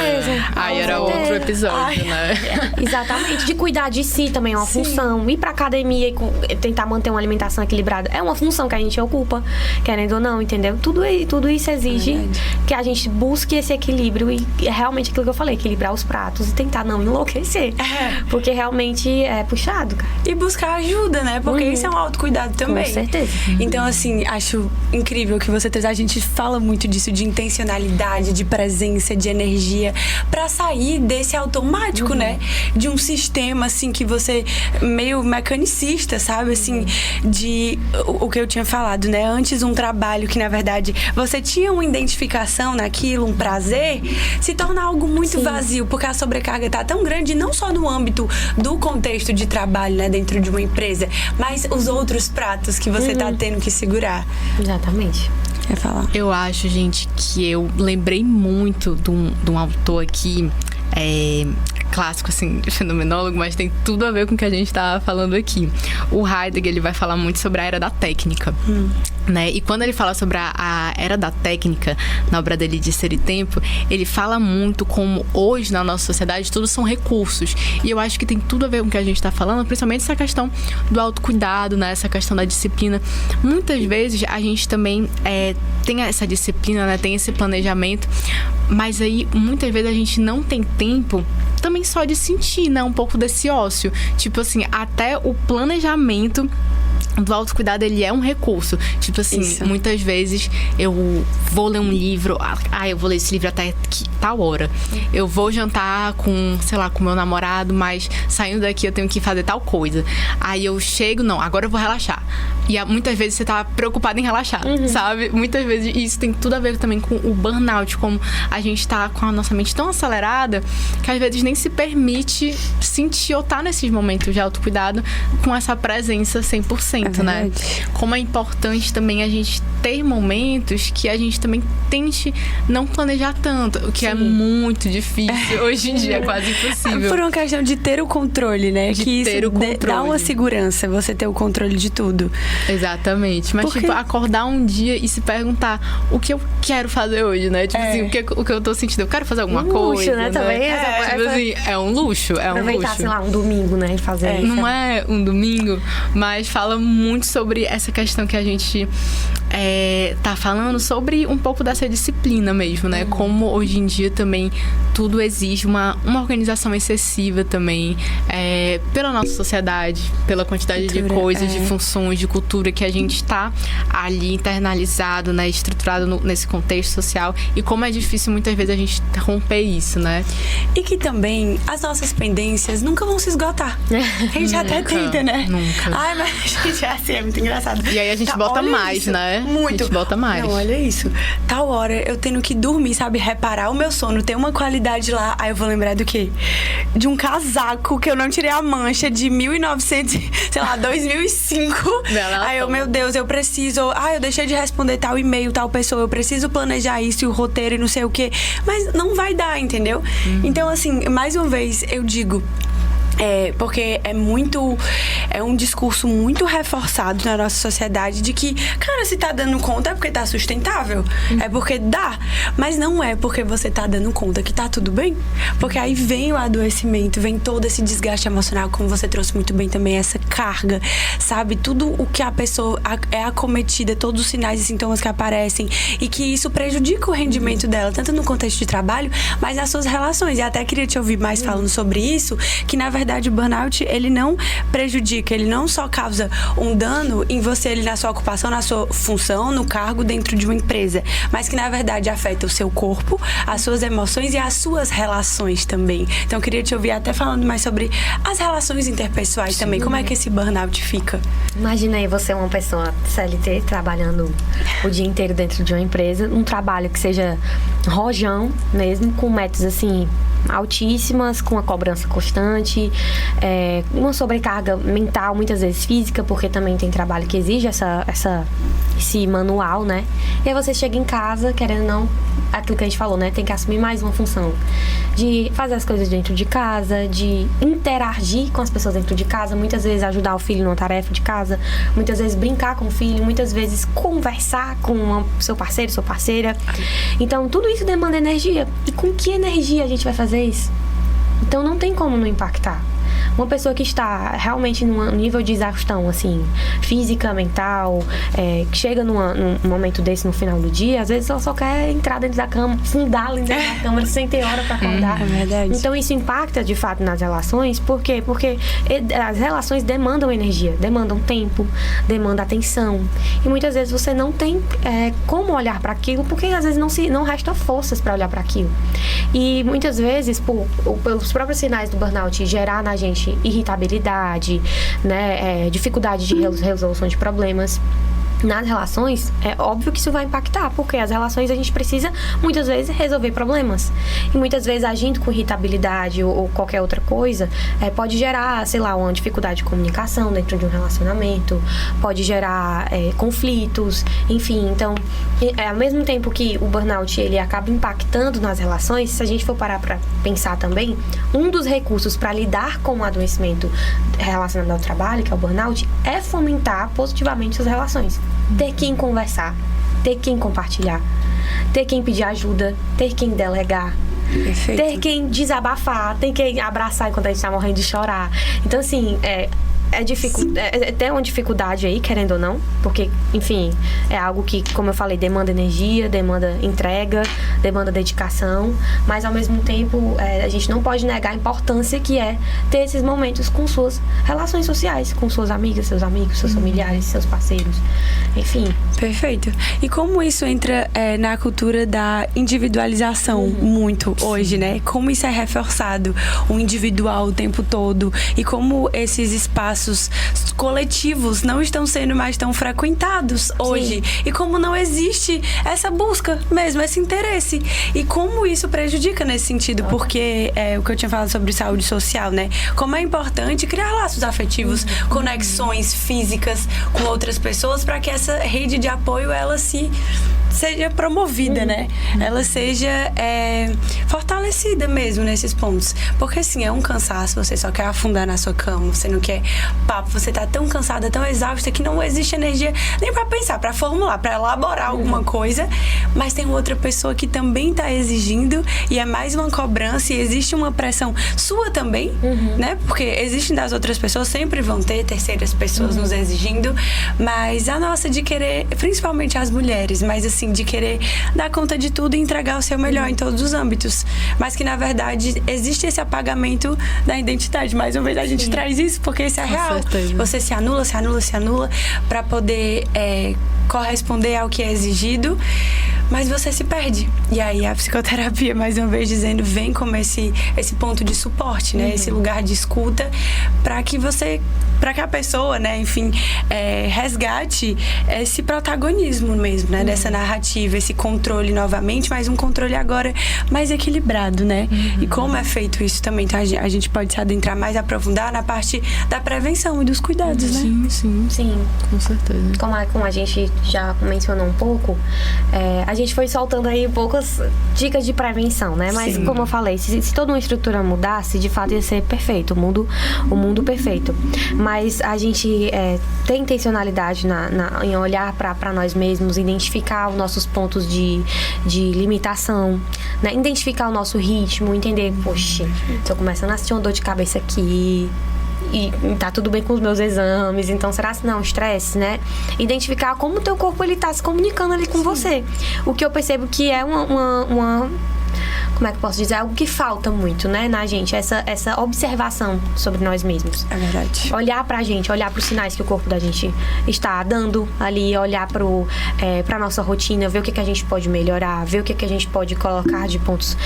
C: Aí era outro episódio, né?
D: Exatamente. De cuidar de si também é uma função. Ir pra academia e tentar manter uma alimentação equilibrada é uma função que a gente ocupa, querendo ou não, entendeu? Tudo isso exige que a gente busque esse equilíbrio e é realmente aquilo que eu falei, equilibrar os pratos e tentar não enlouquecer. Porque realmente é puxado, cara.
B: E buscar ajuda, né? Porque isso é um autocuidado também.
D: Com certeza.
B: Então, assim, acho incrível que você traz. A gente fala muito disso, de intencionalidade, de presença, de energia, pra sair desse automático, né? De um sistema, assim, que você... meio mecanicista, sabe? Assim, de... O que eu tinha falado, né? Antes um trabalho que, na verdade, você tinha uma identificação naquilo, um prazer, se torna algo muito vazio, porque a sobrecarga tá tão grande, não só no âmbito do contexto de trabalho, né? Dentro de uma empresa, mas os outros pratos que você tá tendo que segurar.
D: Exatamente.
B: Quer falar?
C: Eu acho, gente, que eu lembrei muito de um autor aqui, clássico, assim, fenomenólogo, mas tem tudo a ver com o que a gente tá falando aqui. O Heidegger, ele vai falar muito sobre a era da técnica, né? E quando ele fala sobre a era da técnica, na obra dele de Ser e Tempo, ele fala muito como hoje, na nossa sociedade, tudo são recursos. E eu acho que tem tudo a ver com o que a gente tá falando, principalmente essa questão do autocuidado, né? Essa questão da disciplina. Muitas vezes, a gente também tem essa disciplina, né? Tem esse planejamento, mas aí, muitas vezes, a gente não tem tempo também só de sentir, né? Um pouco desse ócio. Tipo assim, até o planejamento do autocuidado, ele é um recurso. Tipo assim, muitas vezes eu vou ler um livro, eu vou ler esse livro até tal hora. Eu vou jantar com, sei lá, com meu namorado, mas saindo daqui eu tenho que fazer tal coisa. Aí eu chego, não, agora eu vou relaxar. E muitas vezes você tá preocupado em relaxar, sabe? Muitas vezes isso tem tudo a ver também com o burnout, como a gente tá com a nossa mente tão acelerada que às vezes nem se permite sentir ou tá nesses momentos de autocuidado com essa presença 100%, né? Como é importante também a gente ter momentos que a gente também tente não planejar tanto, o que é muito difícil. Hoje em dia é quase impossível.
B: Por uma questão de ter o controle, né?
C: De
B: que
C: ter
B: isso
C: o controle.
B: Dá uma segurança, você ter o controle de tudo.
C: Exatamente. Mas, tipo, acordar um dia e se perguntar o que eu quero fazer hoje, né? Tipo assim, o que eu tô sentindo. Eu quero fazer alguma coisa,
D: luxo, né? Também.
C: Tipo assim, é um luxo.
D: Aproveitar, sei lá, um domingo, né? E fazer isso.
C: Não é um domingo, mas fala muito sobre essa questão que a gente tá falando, sobre um pouco dessa disciplina mesmo, né? Como hoje em dia também tudo exige uma organização excessiva também, pela nossa sociedade, pela quantidade de coisas, de funções, de cultura que a gente tá ali internalizado, né? Estruturado nesse contexto social, e como é difícil muitas vezes a gente romper isso, né?
B: E que também as nossas pendências nunca vão se esgotar. A gente até tenta, né?
C: Nunca.
B: Ai, mas a gente é muito engraçado.
C: E aí a gente bota mais,
B: isso,
C: né?
B: Muito.
C: A gente bota mais.
B: Não, olha isso. Tal hora eu tendo que dormir, sabe? Reparar o meu sono, ter uma qualidade lá. Aí eu vou lembrar do quê? De um casaco que eu não tirei a mancha de 1900, sei lá, 2005. Aí eu, meu Deus, eu preciso... eu deixei de responder tal e-mail, tal pessoa. Eu preciso planejar isso e o roteiro e não sei o quê. Mas não vai dar, entendeu? Então, assim, mais uma vez, eu digo... Porque é um discurso muito reforçado na nossa sociedade de que, cara, se tá dando conta é porque tá sustentável, é porque dá, mas não é porque você tá dando conta que tá tudo bem, porque aí vem o adoecimento, vem todo esse desgaste emocional, como você trouxe muito bem também, essa carga, sabe, tudo o que a pessoa é acometida, todos os sinais e sintomas que aparecem, e que isso prejudica o rendimento dela, tanto no contexto de trabalho, mas nas suas relações. E até queria te ouvir mais falando sobre isso, que na verdade o burnout, ele não prejudica, ele não só causa um dano em você, ele na sua ocupação, na sua função, no cargo dentro de uma empresa, mas que na verdade afeta o seu corpo, as suas emoções e as suas relações também. Então eu queria te ouvir até falando mais sobre as relações interpessoais também, como é que esse burnout fica?
D: Imagina aí você uma pessoa CLT trabalhando o dia inteiro dentro de uma empresa, um trabalho que seja rojão mesmo, com metas assim altíssimas, com uma cobrança constante, uma sobrecarga mental, muitas vezes física, porque também tem trabalho que exige esse manual, né? E aí você chega em casa, querendo ou não, aquilo que a gente falou, né? Tem que assumir mais uma função de fazer as coisas dentro de casa, de interagir com as pessoas dentro de casa, muitas vezes ajudar o filho numa tarefa de casa, muitas vezes brincar com o filho, muitas vezes conversar com seu parceiro, sua parceira. Então, tudo isso demanda energia. E com que energia a gente vai fazer isso? Então, não tem como não impactar. Uma pessoa que está realmente num nível de exaustão, assim, física, mental, que chega num momento desse no final do dia, às vezes ela só quer entrar dentro da cama, fundar dentro da cama, sem ter hora para acordar.
B: É verdade.
D: Então isso impacta, de fato, nas relações. Por quê? Porque as relações demandam energia, demandam tempo, demandam atenção. E muitas vezes você não tem como olhar para aquilo, porque às vezes não resta forças para olhar para aquilo. E muitas vezes, pelos próprios sinais do burnout gerar na gente irritabilidade, né, dificuldade de resolução de problemas nas relações, é óbvio que isso vai impactar, porque as relações a gente precisa muitas vezes resolver problemas, e muitas vezes agindo com irritabilidade ou qualquer outra coisa, pode gerar, sei lá, uma dificuldade de comunicação dentro de um relacionamento, pode gerar conflitos, enfim. Então, ao mesmo tempo que o burnout ele acaba impactando nas relações, se a gente for parar para pensar também, um dos recursos para lidar com o adoecimento relacionado ao trabalho, que é o burnout, é fomentar positivamente as relações. Ter quem conversar, ter quem compartilhar, ter quem pedir ajuda, ter quem delegar. Perfeito. Ter quem desabafar, ter quem abraçar enquanto a gente tá morrendo de chorar. Então, assim, tem uma dificuldade aí, querendo ou não, porque, enfim, é algo que, como eu falei, demanda energia, demanda entrega, demanda dedicação, mas ao mesmo tempo a gente não pode negar a importância que é ter esses momentos com suas relações sociais, com suas amigas, seus amigos, seus familiares, seus parceiros, enfim.
B: Perfeito. E como isso entra na cultura da individualização muito hoje, né? Como isso é reforçado, o individual o tempo todo, e como esses espaços coletivos não estão sendo mais tão frequentados hoje. Sim. E como não existe essa busca mesmo, esse interesse. E como isso prejudica nesse sentido, porque o que eu tinha falado sobre saúde social, né? Como é importante criar laços afetivos, conexões físicas com outras pessoas, para que essa rede de apoio, ela seja promovida, né? Ela seja fortalecida mesmo nesses pontos. Porque, assim, é um cansaço, você só quer afundar na sua cama, você não quer papo, você tá tão cansada, tão exausta, que não existe energia nem pra pensar, pra formular, pra elaborar alguma coisa, mas tem outra pessoa que também tá exigindo, e é mais uma cobrança, e existe uma pressão sua também, né? Porque existem das outras pessoas, sempre vão ter terceiras pessoas nos exigindo, mas a nossa de querer, principalmente as mulheres, mas assim, de querer dar conta de tudo e entregar o seu melhor em todos os âmbitos, mas que na verdade existe esse apagamento da identidade. Mais uma vez a gente traz isso porque isso é real. Você se anula para poder corresponder ao que é exigido, mas você se perde. E aí a psicoterapia, mais uma vez dizendo, vem como esse ponto de suporte, né? Esse lugar de escuta, para que a pessoa, né, enfim, resgate esse protagonismo mesmo, né, dessa narrativa, esse controle novamente, mas um controle agora mais equilibrado, né? E como é feito isso também, então a gente pode se adentrar mais, aprofundar na parte da prevenção e dos cuidados, né?
C: Sim, com certeza.
D: Como a gente já mencionou um pouco, a gente foi soltando aí poucas dicas de prevenção, né? Mas como eu falei, se toda uma estrutura mudasse, de fato ia ser perfeito, o mundo perfeito. Mas a gente tem intencionalidade em olhar para nós mesmos, identificar os nossos pontos de limitação, né? Identificar o nosso ritmo, entender, poxa, tô começando a sentir uma dor de cabeça aqui, e tá tudo bem com os meus exames, então será que não, estresse, né? Identificar como o teu corpo ele tá se comunicando ali com você. O que eu percebo que é uma como é que eu posso dizer? Algo que falta muito, né, na gente, essa observação sobre nós mesmos.
B: É verdade.
D: Olhar pra gente, olhar pros sinais que o corpo da gente está dando ali, olhar pra nossa rotina, ver o que a gente pode melhorar, ver o que a gente pode colocar de pontos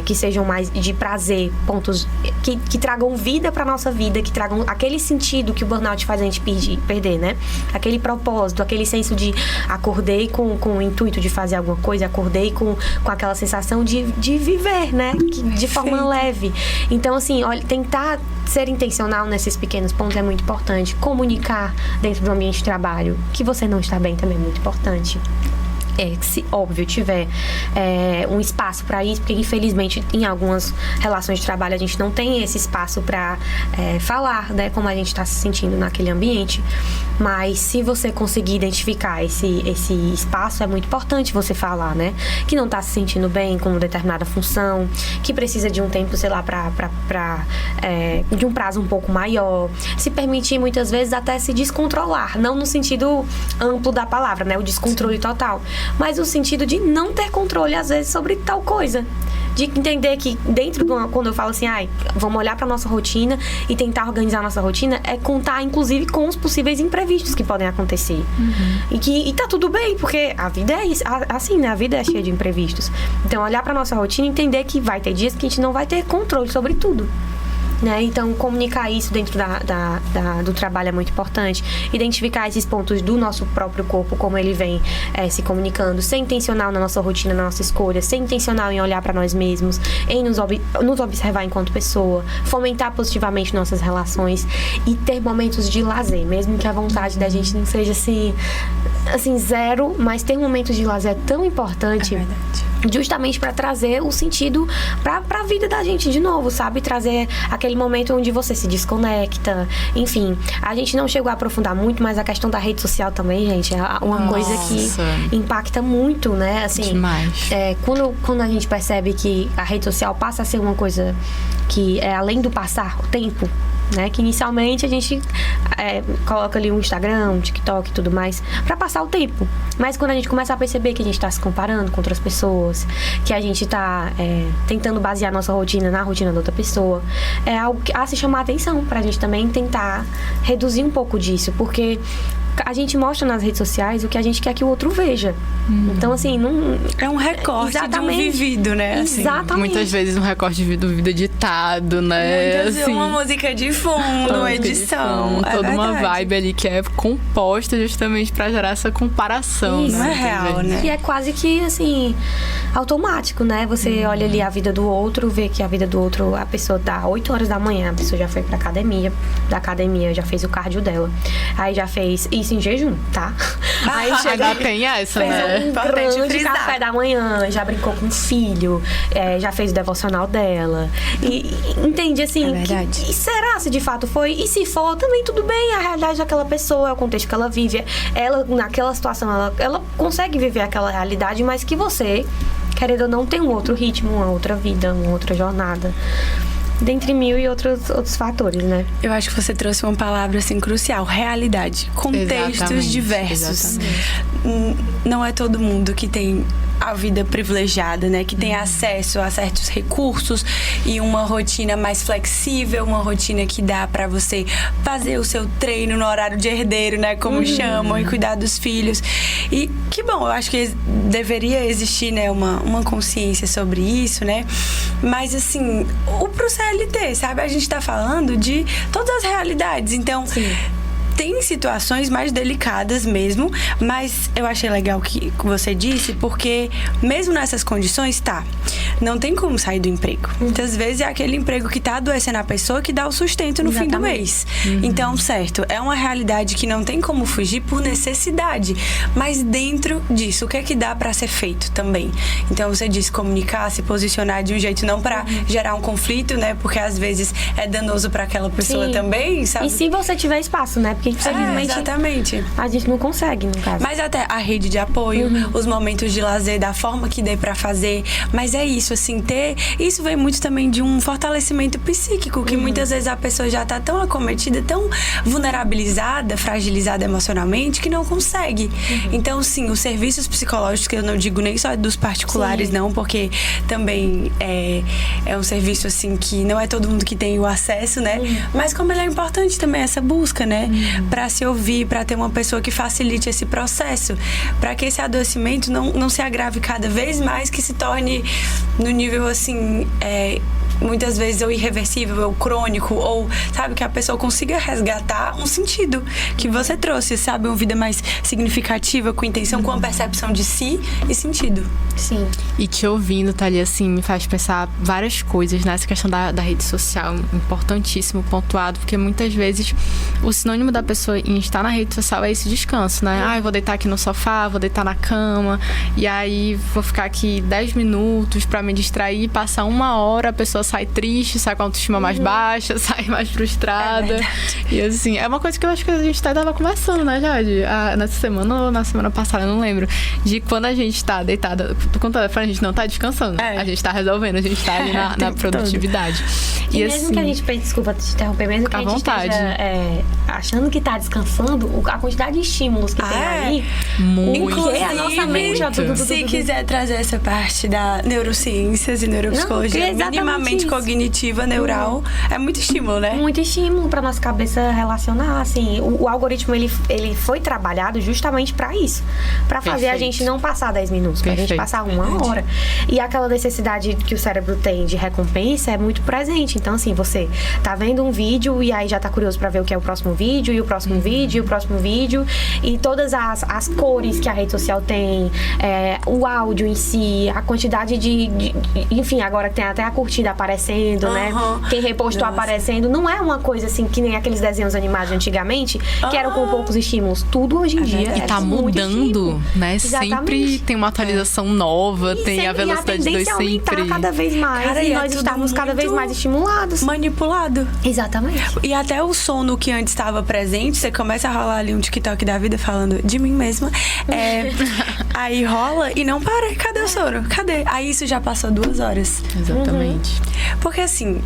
D: que sejam mais de prazer, pontos que tragam vida pra nossa vida, que tragam aquele sentido que o burnout faz a gente perder, né? Aquele propósito, aquele senso de acordei com o intuito de fazer alguma coisa, acordei com aquela sensação de viver, né? De forma leve. Então, assim, olha, tentar ser intencional nesses pequenos pontos é muito importante. Comunicar dentro do ambiente de trabalho que você não está bem também é muito importante. Se, óbvio, tiver um espaço para isso, porque infelizmente em algumas relações de trabalho a gente não tem esse espaço para falar, né, como a gente está se sentindo naquele ambiente. Mas se você conseguir identificar esse espaço, é muito importante você falar, né, que não está se sentindo bem com determinada função, que precisa de um tempo, sei lá, de um prazo um pouco maior. Se permitir, muitas vezes, até se descontrolar, não no sentido amplo da palavra, né, o descontrole total, mas o sentido de não ter controle, às vezes, sobre tal coisa. De entender que dentro quando eu falo assim, vamos olhar para nossa rotina e tentar organizar nossa rotina, é contar, inclusive, com os possíveis imprevistos que podem acontecer. E tá tudo bem, porque a vida é isso, assim, né? A vida é cheia de imprevistos. Então, olhar para nossa rotina e entender que vai ter dias que a gente não vai ter controle sobre tudo. Né? Então, comunicar isso dentro do trabalho é muito importante. Identificar esses pontos do nosso próprio corpo, como ele vem se comunicando, ser intencional na nossa rotina, na nossa escolha, ser intencional em olhar para nós mesmos, em nos observar enquanto pessoa, fomentar positivamente nossas relações e ter momentos de lazer, mesmo que a vontade da gente não seja assim zero, mas ter momentos de lazer é tão importante.
B: É verdade.
D: Justamente para trazer o sentido para a vida da gente de novo, sabe? Trazer aquele momento onde você se desconecta. Enfim, a gente não chegou a aprofundar muito, mas a questão da rede social também, gente, é uma coisa que impacta muito, né? Assim,
C: demais.
D: Quando a gente percebe que a rede social passa a ser uma coisa que é além do passar o tempo, né? Que inicialmente a gente coloca ali um Instagram, um TikTok e tudo mais pra passar o tempo. Mas quando a gente começa a perceber que a gente tá se comparando com outras pessoas, que a gente tá tentando basear nossa rotina na rotina da outra pessoa, é algo a se chamar a atenção pra gente também tentar reduzir um pouco disso, porque a gente mostra nas redes sociais o que a gente quer que o outro veja. Então, assim, não...
B: É um recorte de um vivido, né? Assim.
D: Exatamente.
C: Muitas vezes um recorte do vídeo editado, né?
B: Muitas vezes uma música de fundo, uma edição.
C: Toda uma vibe ali que é composta justamente pra gerar essa comparação.
D: Isso,
C: né?
B: Não é real, né?
D: E é quase que, assim, automático, né? Você olha ali a vida do outro, vê que a vida do outro, a pessoa dá 8 horas da manhã, a pessoa já foi pra academia, da academia já fez o cardio dela, aí já fez isso em jejum, tá? Aí
C: Ainda tem essa, né?
D: Um grande café da manhã, já brincou com o filho, já fez o devocional dela. E entende, assim,
B: é verdade.
D: E será se de fato foi? E se for, também tudo bem, a realidade daquela pessoa, é o contexto que ela vive. Ela, naquela situação, ela consegue viver aquela realidade, mas que você, querendo ou não, tem um outro ritmo, uma outra vida, uma outra jornada. Dentre mil e outros fatores, né?
B: Eu acho que você trouxe uma palavra, assim, crucial. Realidade. Contextos diversos. Exatamente. Não é todo mundo que tem a vida privilegiada, né? Que tem acesso a certos recursos e uma rotina mais flexível, uma rotina que dá pra você fazer o seu treino no horário de herdeiro, né? Como chamam, e cuidar dos filhos. E que bom, eu acho que deveria existir, né? Uma consciência sobre isso, né? Mas, assim, pro CLT, sabe? A gente tá falando de todas as realidades. Então, tem situações mais delicadas mesmo, mas eu achei legal o que você disse, porque mesmo nessas condições, não tem como sair do emprego. Muitas vezes é aquele emprego que tá adoecendo a pessoa que dá o sustento no fim do mês. Então, certo, é uma realidade que não tem como fugir por necessidade, mas dentro disso, o que é que dá pra ser feito também? Então, você disse comunicar, se posicionar de um jeito não pra gerar um conflito, né? Porque às vezes é danoso pra aquela pessoa também, sabe?
D: E se você tiver espaço, né? Porque infelizmente
B: exatamente.
D: A gente não consegue, no caso.
B: Mas até a rede de apoio, os momentos de lazer, da forma que dê pra fazer. Mas é isso, assim, isso vem muito também de um fortalecimento psíquico, que muitas vezes a pessoa já tá tão acometida, tão vulnerabilizada, fragilizada emocionalmente, que não consegue. Então, sim, os serviços psicológicos, que eu não digo nem só dos particulares, não, porque também é um serviço, assim, que não é todo mundo que tem o acesso, né? Mas como ele é importante também, essa busca, né? Pra se ouvir, pra ter uma pessoa que facilite esse processo, pra que esse adoecimento não se agrave cada vez mais, que se torne no nível, assim, muitas vezes ou irreversível, ou crônico, ou, sabe, que a pessoa consiga resgatar um sentido que você trouxe, sabe, uma vida mais significativa, com intenção, com a percepção de si e sentido.
D: Sim.
C: E te ouvindo, Thalia, assim, me faz pensar várias coisas nessa questão da rede social, importantíssimo, pontuado, porque muitas vezes o sinônimo da pessoa em estar na rede social é esse descanso, né? Eu vou deitar aqui no sofá, vou deitar na cama, e aí vou ficar aqui 10 minutos pra me distrair, passar 1 hora, a pessoa sai triste, sai com a autoestima mais baixa, sai mais frustrada. E assim, é uma coisa que eu acho que a gente até tava conversando, né, Jade? Nessa semana ou na semana passada, eu não lembro. De quando a gente tá deitada, com o telefone, a gente não tá descansando. A gente tá resolvendo, a gente tá ali na produtividade.
D: E mesmo
C: assim,
D: que a gente pense, desculpa te interromper, mesmo que a gente esteja achando que tá descansando, a quantidade de estímulos que tem ali,
C: muito.
D: Inclusive, a nossa mente,
B: se quiser trazer essa parte da neurociências e neuropsicologia, minimamente cognitiva, neural, é muito estímulo, né?
D: Muito estímulo pra nossa cabeça relacionar, assim. O algoritmo, ele foi trabalhado justamente pra isso. Pra fazer a gente não passar 10 minutos, pra gente passar 1 hora. E aquela necessidade que o cérebro tem de recompensa é muito presente. Então, assim, você tá vendo um vídeo e aí já tá curioso pra ver o que é o próximo vídeo, e o próximo vídeo, e o próximo vídeo. E todas as cores que a rede social tem, o áudio em si, a quantidade enfim, agora tem até a curtida aparecendo, né? Quem repostou aparecendo. Não é uma coisa assim que nem aqueles desenhos animados antigamente, que eram com poucos estímulos. Tudo hoje em dia
C: e tá mudando, né?
D: Exatamente.
C: Sempre tem uma atualização nova, tem a velocidade 2 sempre.
D: Cada vez mais.
B: Cara,
D: e nós estamos cada vez mais estimulados.
B: Manipulado.
D: Exatamente.
B: E até o sono que antes estava presente, você começa a rolar ali um TikTok da vida falando de mim mesma. Aí rola e não para. Cadê o sono? Cadê? Aí isso já passou 2 horas.
C: Exatamente.
B: Porque assim,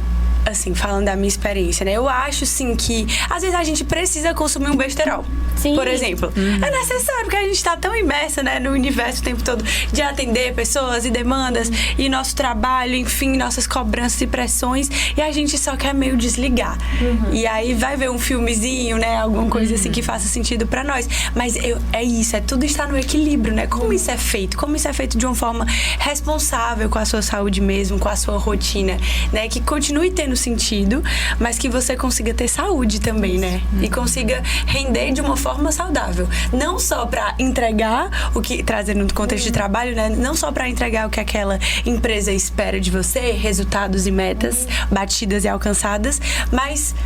B: falando da minha experiência, né? Eu acho, sim, que às vezes a gente precisa consumir um besterol.
D: Sim.
B: Por exemplo. É necessário, porque a gente tá tão imersa, né, no universo o tempo todo de atender pessoas e demandas e nosso trabalho, enfim, nossas cobranças e pressões, e a gente só quer meio desligar. E aí vai ver um filmezinho, né, alguma coisa assim que faça sentido pra nós. Mas tudo está no equilíbrio, né? Como isso é feito? Como isso é feito de uma forma responsável com a sua saúde mesmo, com a sua rotina, né? Que continue tendo sentido, mas que você consiga ter saúde também, né? E consiga render de uma forma saudável. Não só pra entregar o que, trazendo no contexto de trabalho, né? Não só pra entregar o que aquela empresa espera de você, resultados e metas batidas e alcançadas, mas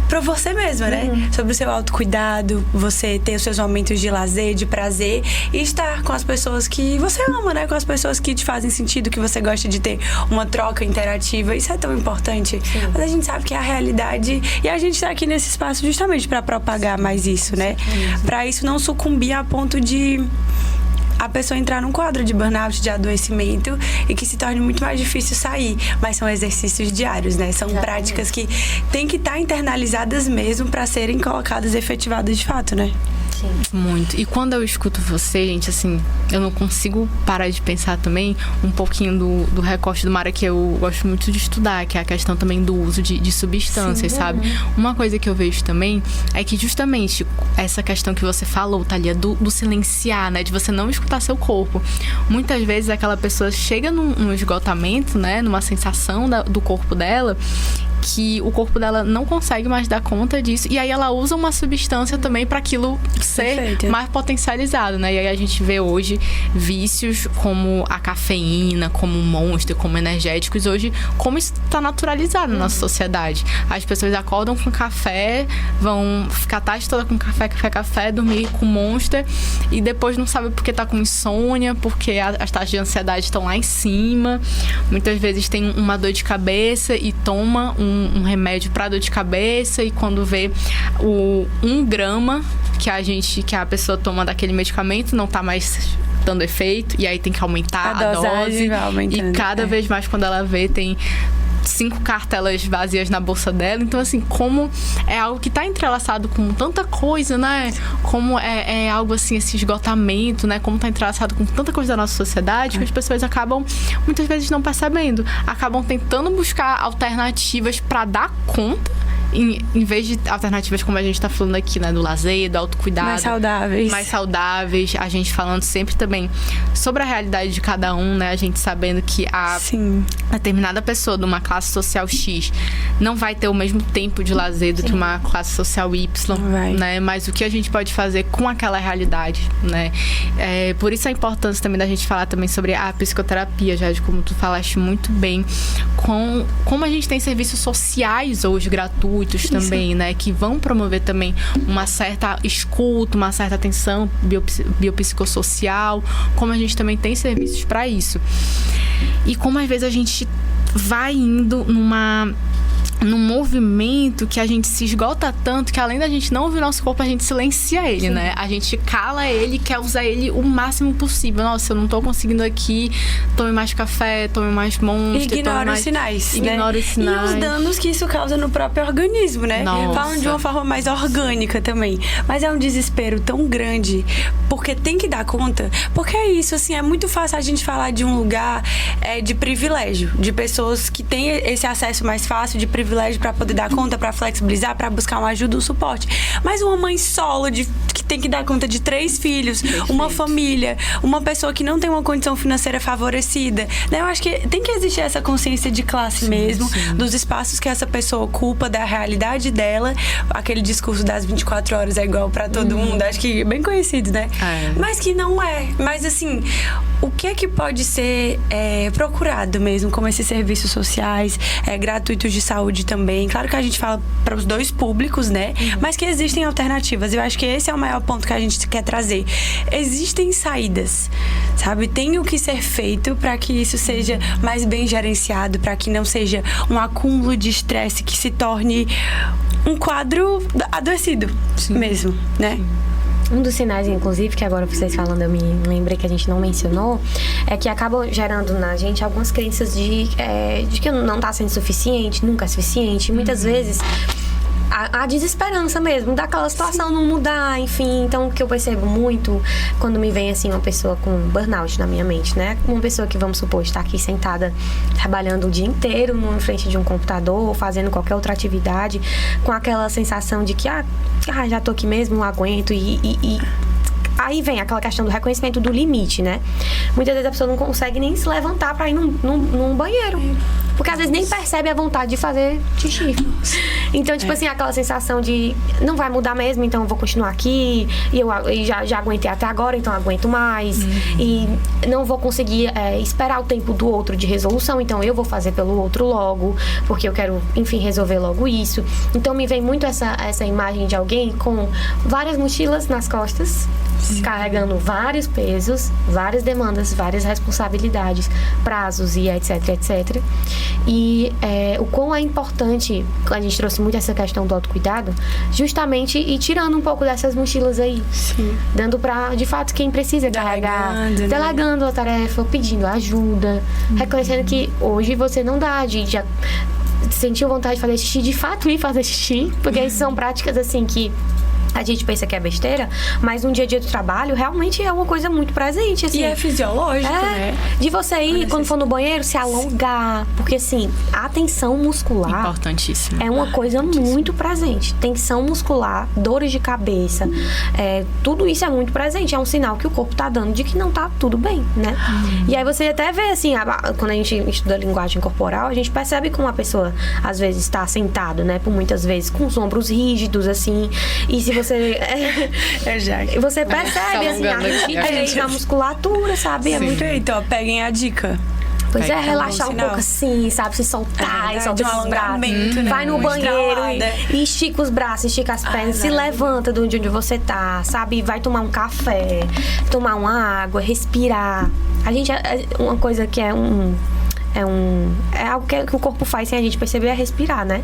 B: pra você mesma, né? Sobre o seu autocuidado, você ter os seus momentos de lazer, de prazer e estar com as pessoas que você ama, né? Com as pessoas que te fazem sentido, que você gosta de ter uma troca interativa. Isso é tão importante. Mas a gente sabe que é a realidade e a gente tá aqui nesse espaço justamente pra propagar mais isso, né? Pra isso não sucumbir a ponto de a pessoa entrar num quadro de burnout, de adoecimento e que se torne muito mais difícil sair. Mas são exercícios diários, né? São práticas que têm que estar internalizadas mesmo para serem colocadas e efetivadas de fato, né?
D: Sim.
C: Muito. E quando eu escuto você, gente, assim, eu não consigo parar de pensar também um pouquinho do recorte de uma área que eu gosto muito de estudar, que é a questão também do uso de substâncias, sabe? Uma coisa que eu vejo também é que justamente essa questão que você falou, Thalia, do silenciar, né? De você não escutar seu corpo. Muitas vezes aquela pessoa chega num esgotamento, né? Numa sensação do corpo dela que o corpo dela não consegue mais dar conta disso, e aí ela usa uma substância também para aquilo ser
B: Perfeito.
C: mais potencializado, né? E aí a gente vê hoje vícios como a cafeína, como o Monster, como energéticos, hoje como isso está naturalizado na nossa sociedade. As pessoas acordam com café, vão ficar a tarde toda com café, dormir com Monster, e depois não sabe porque tá com insônia, porque as taxas de ansiedade estão lá em cima. Muitas vezes tem uma dor de cabeça e toma um remédio para dor de cabeça, e quando vê o 1 grama que a pessoa toma daquele medicamento não tá mais dando efeito, e aí tem que aumentar a dose. E cada vez mais, quando ela vê, tem 5 cartelas vazias na bolsa dela. Então, assim, como é algo que tá entrelaçado com tanta coisa, né? Como é algo, assim, esse esgotamento, né? Como tá entrelaçado com tanta coisa da nossa sociedade, que as pessoas acabam, muitas vezes, não percebendo. Acabam tentando buscar alternativas para dar conta, em vez de alternativas como a gente tá falando aqui, né? Do lazer, do autocuidado. Mais saudáveis. A gente falando sempre também sobre a realidade de cada um, né? A gente sabendo que a determinada pessoa de uma classe social X não vai ter o mesmo tempo de lazer do que uma classe social Y, né? Mas o que a gente pode fazer com aquela realidade, né? Por isso a importância também da gente falar também sobre a psicoterapia, já de como tu falaste muito bem, como a gente tem serviços sociais hoje gratuitos também, né? Que vão promover também uma certa escuta, uma certa atenção biopsicossocial, como a gente também tem serviços para isso. E como às vezes a gente vai indo num movimento que a gente se esgota tanto que, além da gente não ouvir nosso corpo, a gente silencia ele, né? A gente cala ele, quer usar ele o máximo possível. Nossa, eu não tô conseguindo aqui, tome mais café, tome mais Monster.
B: Ignora os sinais, né?
C: Ignora os sinais.
B: E os danos que isso causa no próprio organismo, né?
C: Nossa.
B: Falam de uma forma mais orgânica também. Mas é um desespero tão grande, porque tem que dar conta. Porque é isso, assim, é muito fácil a gente falar de um lugar de privilégio, de pessoas que têm esse acesso mais fácil de privilégio para poder dar conta, para flexibilizar, para buscar uma ajuda, um suporte. Mas uma mãe solo que tem que dar conta de 3 filhos, uma família, uma pessoa que não tem uma condição financeira favorecida, né? Eu acho que tem que existir essa consciência de classe mesmo, dos espaços que essa pessoa ocupa, da realidade dela. Aquele discurso das 24 horas é igual para todo mundo, acho que é bem conhecido, né? Mas que não é. Mas assim, o que é que pode ser procurado mesmo, como esses serviços sociais, gratuitos de saúde também. Claro que a gente fala para os 2 públicos, né? Mas que existem alternativas. Eu acho que esse é o maior ponto que a gente quer trazer. Existem saídas, sabe? Tem o que ser feito para que isso seja mais bem gerenciado, para que não seja um acúmulo de estresse que se torne um quadro adoecido mesmo, né?
D: Um dos sinais, inclusive, que agora vocês falando, eu me lembrei que a gente não mencionou, é que acabam gerando na gente algumas crenças de que não está sendo suficiente, nunca é suficiente. Muitas vezes a desesperança mesmo, daquela situação não mudar, enfim. Então, o que eu percebo muito quando me vem, assim, uma pessoa com burnout na minha mente, né? Uma pessoa que, vamos supor, está aqui sentada, trabalhando o dia inteiro em frente de um computador, ou fazendo qualquer outra atividade, com aquela sensação de que, já tô aqui mesmo, não aguento, e aí vem aquela questão do reconhecimento do limite, né? Muitas vezes a pessoa não consegue nem se levantar pra ir num banheiro. Porque às vezes nem percebe a vontade de fazer xixi. Então, tipo assim, aquela sensação de não vai mudar mesmo, então eu vou continuar aqui. E eu já aguentei até agora, então eu aguento mais. E não vou conseguir esperar o tempo do outro de resolução, então eu vou fazer pelo outro logo, porque eu quero, enfim, resolver logo isso. Então me vem muito essa imagem de alguém com várias mochilas nas costas, carregando vários pesos, várias demandas, várias responsabilidades, prazos e etc, etc. E o quão é importante, a gente trouxe muito essa questão do autocuidado, justamente ir tirando um pouco dessas mochilas aí.
B: Sim.
D: Dando pra, de fato, quem precisa carregar, delegando a tarefa, pedindo ajuda, reconhecendo que hoje você não dá, já sentiu vontade de fazer xixi, de fato ir fazer xixi, porque são práticas assim que A gente pensa que é besteira, mas no dia a dia do trabalho, realmente é uma coisa muito presente, assim.
B: E é fisiológico, né?
D: De você ir, quando for no banheiro, se alongar. Porque, assim, a tensão muscular...
C: Importantíssimo.
D: É uma coisa muito presente. Tensão muscular, dores de cabeça, tudo isso é muito presente. É um sinal que o corpo tá dando de que não tá tudo bem, né? E aí você até vê, assim, quando a gente estuda linguagem corporal, a gente percebe como a pessoa, às vezes, está sentada, né? Por muitas vezes, com os ombros rígidos, assim. E se você... Você percebe, assim, a rigidez na musculatura, sabe? É muito...
B: Então, peguem a dica.
D: Pois relaxar um pouco assim, sabe? Se soltar, e soltar esses braços.
B: Né?
D: Vai no banheiro e estica os braços, estica as pernas, se levanta de onde você tá, sabe? Vai tomar um café, tomar uma água, respirar. A gente, uma coisa que é algo que o corpo faz sem a gente perceber, é respirar, né?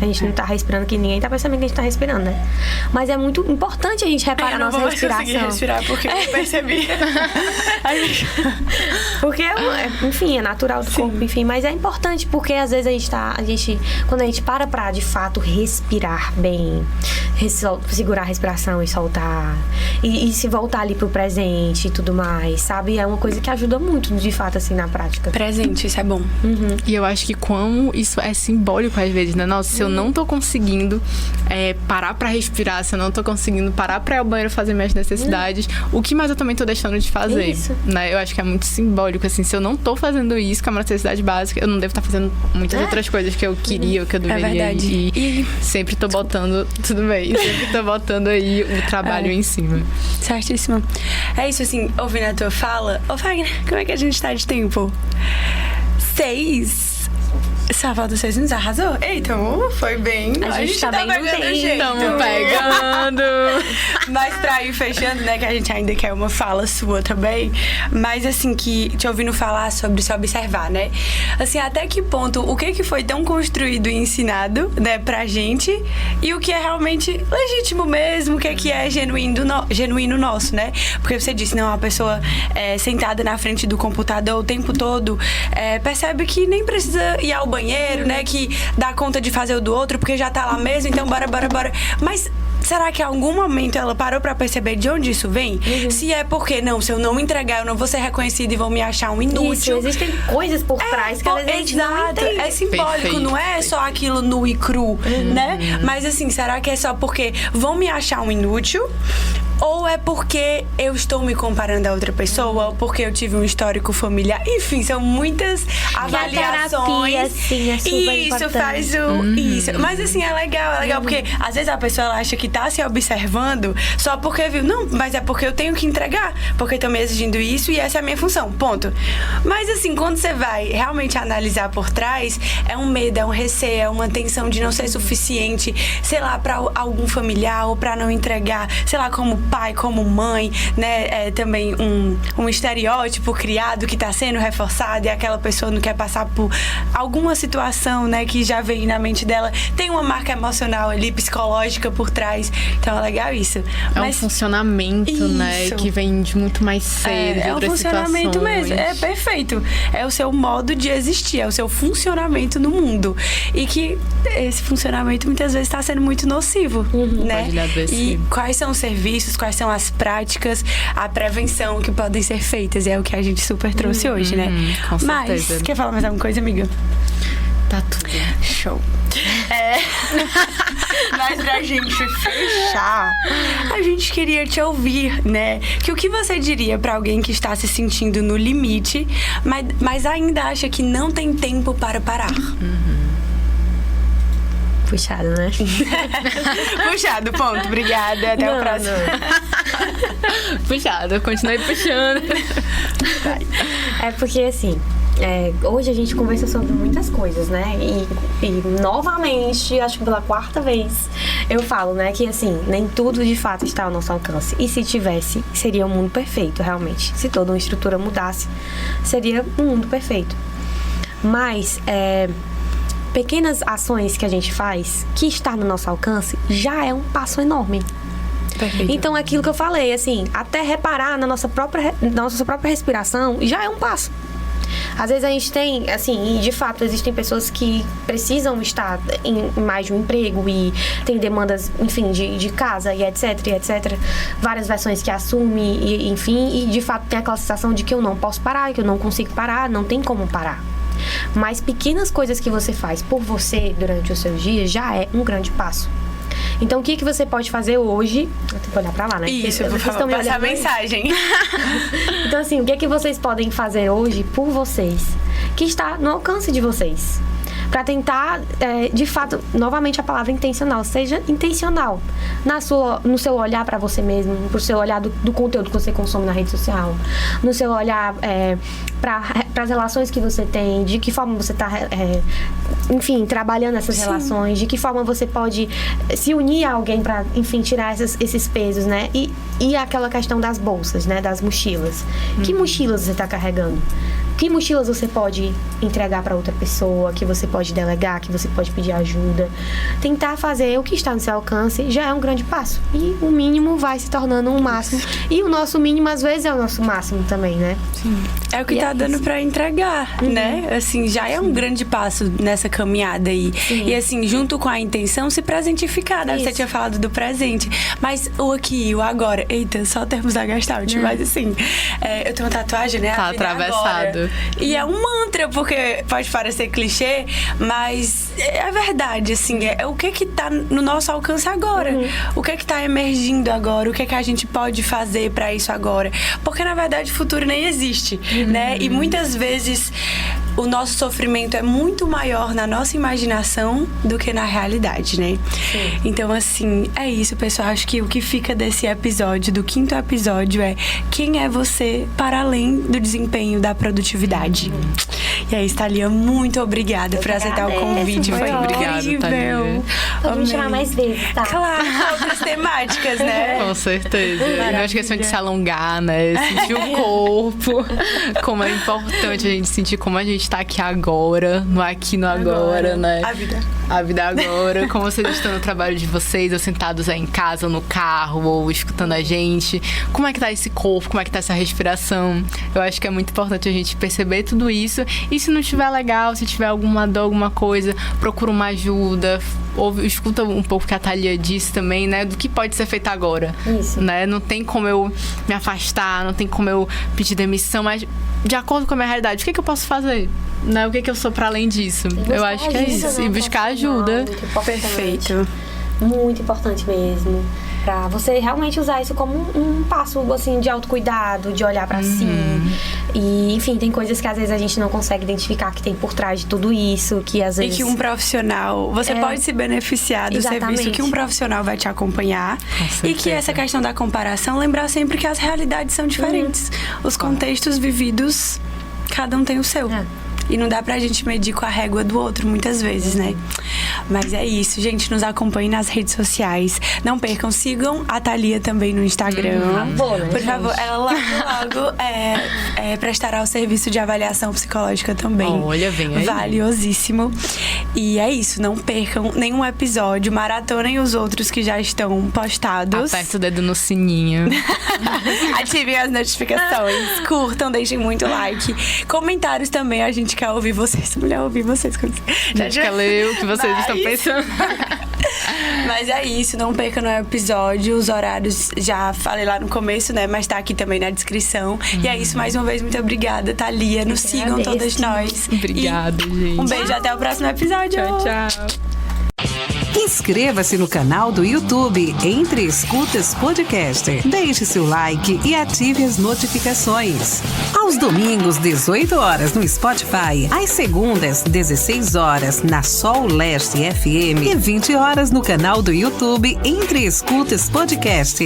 D: A gente não tá respirando, que ninguém tá percebendo que a gente tá respirando, né? Mas é muito importante a gente reparar a nossa respiração.
B: Eu não vou conseguir respirar porque eu percebi.
D: Porque, enfim, é natural do corpo, enfim. Mas é importante porque, às vezes, quando a gente para de fato, respirar bem, segurar a respiração e soltar, e se voltar ali pro presente e tudo mais, sabe? É uma coisa que ajuda muito, de fato, assim, na prática.
B: Presente, isso é bom.
C: E eu acho que como isso é simbólico às vezes, né? Nossa, se eu não tô conseguindo parar pra respirar, se eu não tô conseguindo parar pra ir ao banheiro fazer minhas necessidades, o que mais eu também tô deixando de fazer?
D: Isso.
C: Né? Eu acho que é muito simbólico, assim, se eu não tô fazendo isso, que é uma necessidade básica, eu não devo estar fazendo muitas outras coisas que eu queria ou que eu deveria.
B: É verdade.
C: E sempre tô botando, tudo bem, sempre tô botando aí o trabalho em cima.
B: Certíssimo. É isso, assim, ouvindo a tua fala. Ô, Fagner, como é que a gente tá de tempo? 6. Só falta 6 minutos, arrasou? Eita, foi bem.
D: A gente tá bem no tempo.
C: Estamos pegando.
B: Mas pra ir fechando, né, que a gente ainda quer uma fala sua também. Mas assim, que te ouvindo falar sobre se observar, né? Assim, até que ponto, o que foi tão construído e ensinado, né, pra gente, e o que é realmente legítimo mesmo, o que é genuíno nosso, né? Porque você disse, não, uma pessoa sentada na frente do computador o tempo todo, percebe que nem precisa ir ao banheiro, né? Que dá conta de fazer o do outro, porque já tá lá mesmo, então bora. Mas será que em algum momento ela parou pra perceber de onde isso vem? Se é porque, não, se eu não entregar, eu não vou ser reconhecida e vão me achar um inútil.
D: Isso, existem coisas por trás que às vezes a gente não entende.
B: É simbólico, não é só aquilo nu e cru, né? Mas assim, será que é só porque vão me achar um inútil? Ou é porque eu estou me comparando a outra pessoa, ou porque eu tive um histórico familiar. Enfim, são muitas avaliações.
D: A terapia, sim, é super
B: isso
D: importante.
B: faz isso. Mas assim, é legal, porque às vezes a pessoa ela acha que tá se observando só porque viu. Não, mas é porque eu tenho que entregar, porque estão me exigindo isso e essa é a minha função, ponto. Mas assim, quando você vai realmente analisar por trás, é um medo, é um receio, é uma tensão de não ser suficiente, sei lá, pra algum familiar ou pra não entregar, sei lá, como pai, como mãe, né? É também um estereótipo criado que tá sendo reforçado e aquela pessoa não quer passar por alguma situação, né? Que já vem na mente dela. Tem uma marca emocional ali, psicológica por trás. Então é legal isso.
C: Mas, um funcionamento, né? Que vem de muito mais cedo.
B: É um funcionamento mesmo. É perfeito. É o seu modo de existir, é o seu funcionamento no mundo. E que esse funcionamento muitas vezes está sendo muito nocivo, né? E quais são os serviços, quais são as práticas, a prevenção que podem ser feitas. É o que a gente super trouxe hoje, né?
C: Com certeza.
B: Mas, quer falar mais alguma coisa, amiga?
C: Tá tudo.
B: Show. Mas pra gente fechar, a gente queria te ouvir, né? Que o que você diria pra alguém que está se sentindo no limite, mas ainda acha que não tem tempo para parar?
D: Puxado, né?
B: Puxado, ponto. Obrigada. Até o próximo.
C: Puxado, continue puxando.
D: É porque, assim, hoje a gente conversa sobre muitas coisas, né? E novamente, acho que pela 4ª vez, eu falo, né? Que, assim, nem tudo de fato está ao nosso alcance. E se tivesse, seria um mundo perfeito, realmente. Se toda uma estrutura mudasse, seria um mundo perfeito. Mas, pequenas ações que a gente faz, que está no nosso alcance, já é um passo enorme. Perfeito. Então, aquilo que eu falei, assim, até reparar na nossa própria respiração, já é um passo. Às vezes a gente tem, assim, e de fato existem pessoas que precisam estar em mais de um emprego e tem demandas, enfim, de casa e etc, várias versões que assume, e, enfim, e de fato tem aquela sensação de que eu não posso parar, que eu não consigo parar, não tem como parar. Mas pequenas coisas que você faz por você durante os seus dias já é um grande passo. Então, o que você pode fazer hoje? Eu tenho que olhar pra lá, né?
B: Isso, por favor, passar a mensagem.
D: Então, assim, o que vocês podem fazer hoje por vocês? Que está no alcance de vocês. Pra tentar, de fato, novamente a palavra intencional. Seja intencional no seu olhar pra você mesmo, pro seu olhar do conteúdo que você consome na rede social, no seu olhar para as relações que você tem, de que forma você tá, enfim, trabalhando essas relações, de que forma você pode se unir a alguém pra, enfim, tirar esses pesos, né? E aquela questão das bolsas, né? Das mochilas. Que mochilas você tá carregando? Que mochilas você pode entregar para outra pessoa, que você pode delegar, que você pode pedir ajuda. Tentar fazer o que está no seu alcance já é um grande passo. E o mínimo vai se tornando um máximo. E o nosso mínimo, às vezes, é o nosso máximo também, né?
B: Sim. É o que tá dando para entregar, né? Assim, já é um grande passo nessa caminhada aí. Sim. E assim, junto com a intenção, se presentificar, né? Você tinha falado do presente. Mas o aqui e o agora. Eita, só termos da Gestalt. Mas assim, eu tenho uma tatuagem, né?
C: Tá atravessado.
B: Agora. E é um mantra, porque pode parecer clichê, mas é verdade, assim, o que tá no nosso alcance agora? O que tá emergindo agora? O que a gente pode fazer pra isso agora? Porque, na verdade, o futuro nem existe, né? E muitas vezes o nosso sofrimento é muito maior na nossa imaginação do que na realidade, né? Sim. Então, assim, é isso, pessoal. Acho que o que fica desse episódio, do 5º episódio, é quem é você para além do desempenho, da produtividade. E aí, Thalia, muito obrigada por aceitar o convite. Foi incrível. Thalia.
D: Vamos chamar mais vezes, tá?
B: Claro, outras temáticas, né?
C: Com certeza. E não esqueçam de se alongar, né? Sentir o corpo. Como é importante a gente sentir como a gente tá aqui agora, no aqui, no agora, né? A vida agora. Como vocês estão no trabalho de vocês, ou sentados aí em casa, no carro, ou escutando a gente. Como é que tá esse corpo? Como é que tá essa respiração? Eu acho que é muito importante a gente perceber tudo isso. E se não estiver legal, se tiver alguma dor, alguma coisa, procura uma ajuda. Escuta um pouco o que a Thalia disse também, né? Do que pode ser feito agora.
D: Isso.
C: Né? Não tem como eu me afastar, não tem como eu pedir demissão, mas de acordo com a minha realidade, o que eu posso fazer? Né? O que eu sou para além disso? Eu acho que é isso.
D: Né?
C: E buscar ajuda.
B: Perfeito.
D: Muito importante mesmo. Pra você realmente usar isso como um passo, assim, de autocuidado, de olhar pra si. E, enfim, tem coisas que às vezes a gente não consegue identificar que tem por trás de tudo isso, que às vezes...
B: E que um profissional... Você pode se beneficiar do serviço que um profissional vai te acompanhar. E que essa questão da comparação, lembrar sempre que as realidades são diferentes. Os contextos vividos, cada um tem o seu. E não dá pra gente medir com a régua do outro, muitas vezes, né? Mas é isso, gente. Nos acompanhem nas redes sociais. Não percam, sigam a Thalia também no Instagram. Por favor, ela logo prestará o serviço de avaliação psicológica também.
C: Olha, vem aí.
B: Valiosíssimo. E é isso, não percam nenhum episódio. Maratonem os outros que já estão postados.
C: Aperta o dedo no sininho.
B: Ativem as notificações. Curtam, deixem muito like. Comentários também, a gente quer ouvir vocês. Mulher, ouvir vocês.
C: A gente quer ler o que vocês estão pensando.
B: Mas é isso, não perca no episódio. Os horários já falei lá no começo, né? Mas tá aqui também na descrição. E é isso, mais uma vez, muito obrigada, Thalia. Nos sigam todas nós.
C: Obrigada, gente.
B: Um beijo, até o próximo episódio.
C: Tchau, tchau.
A: Inscreva-se no canal do YouTube Entre Escutas Podcast. Deixe seu like e ative as notificações. Aos domingos, 18 horas no Spotify. Às segundas, 16 horas na Sol Leste FM. E 20 horas no canal do YouTube Entre Escutas Podcast.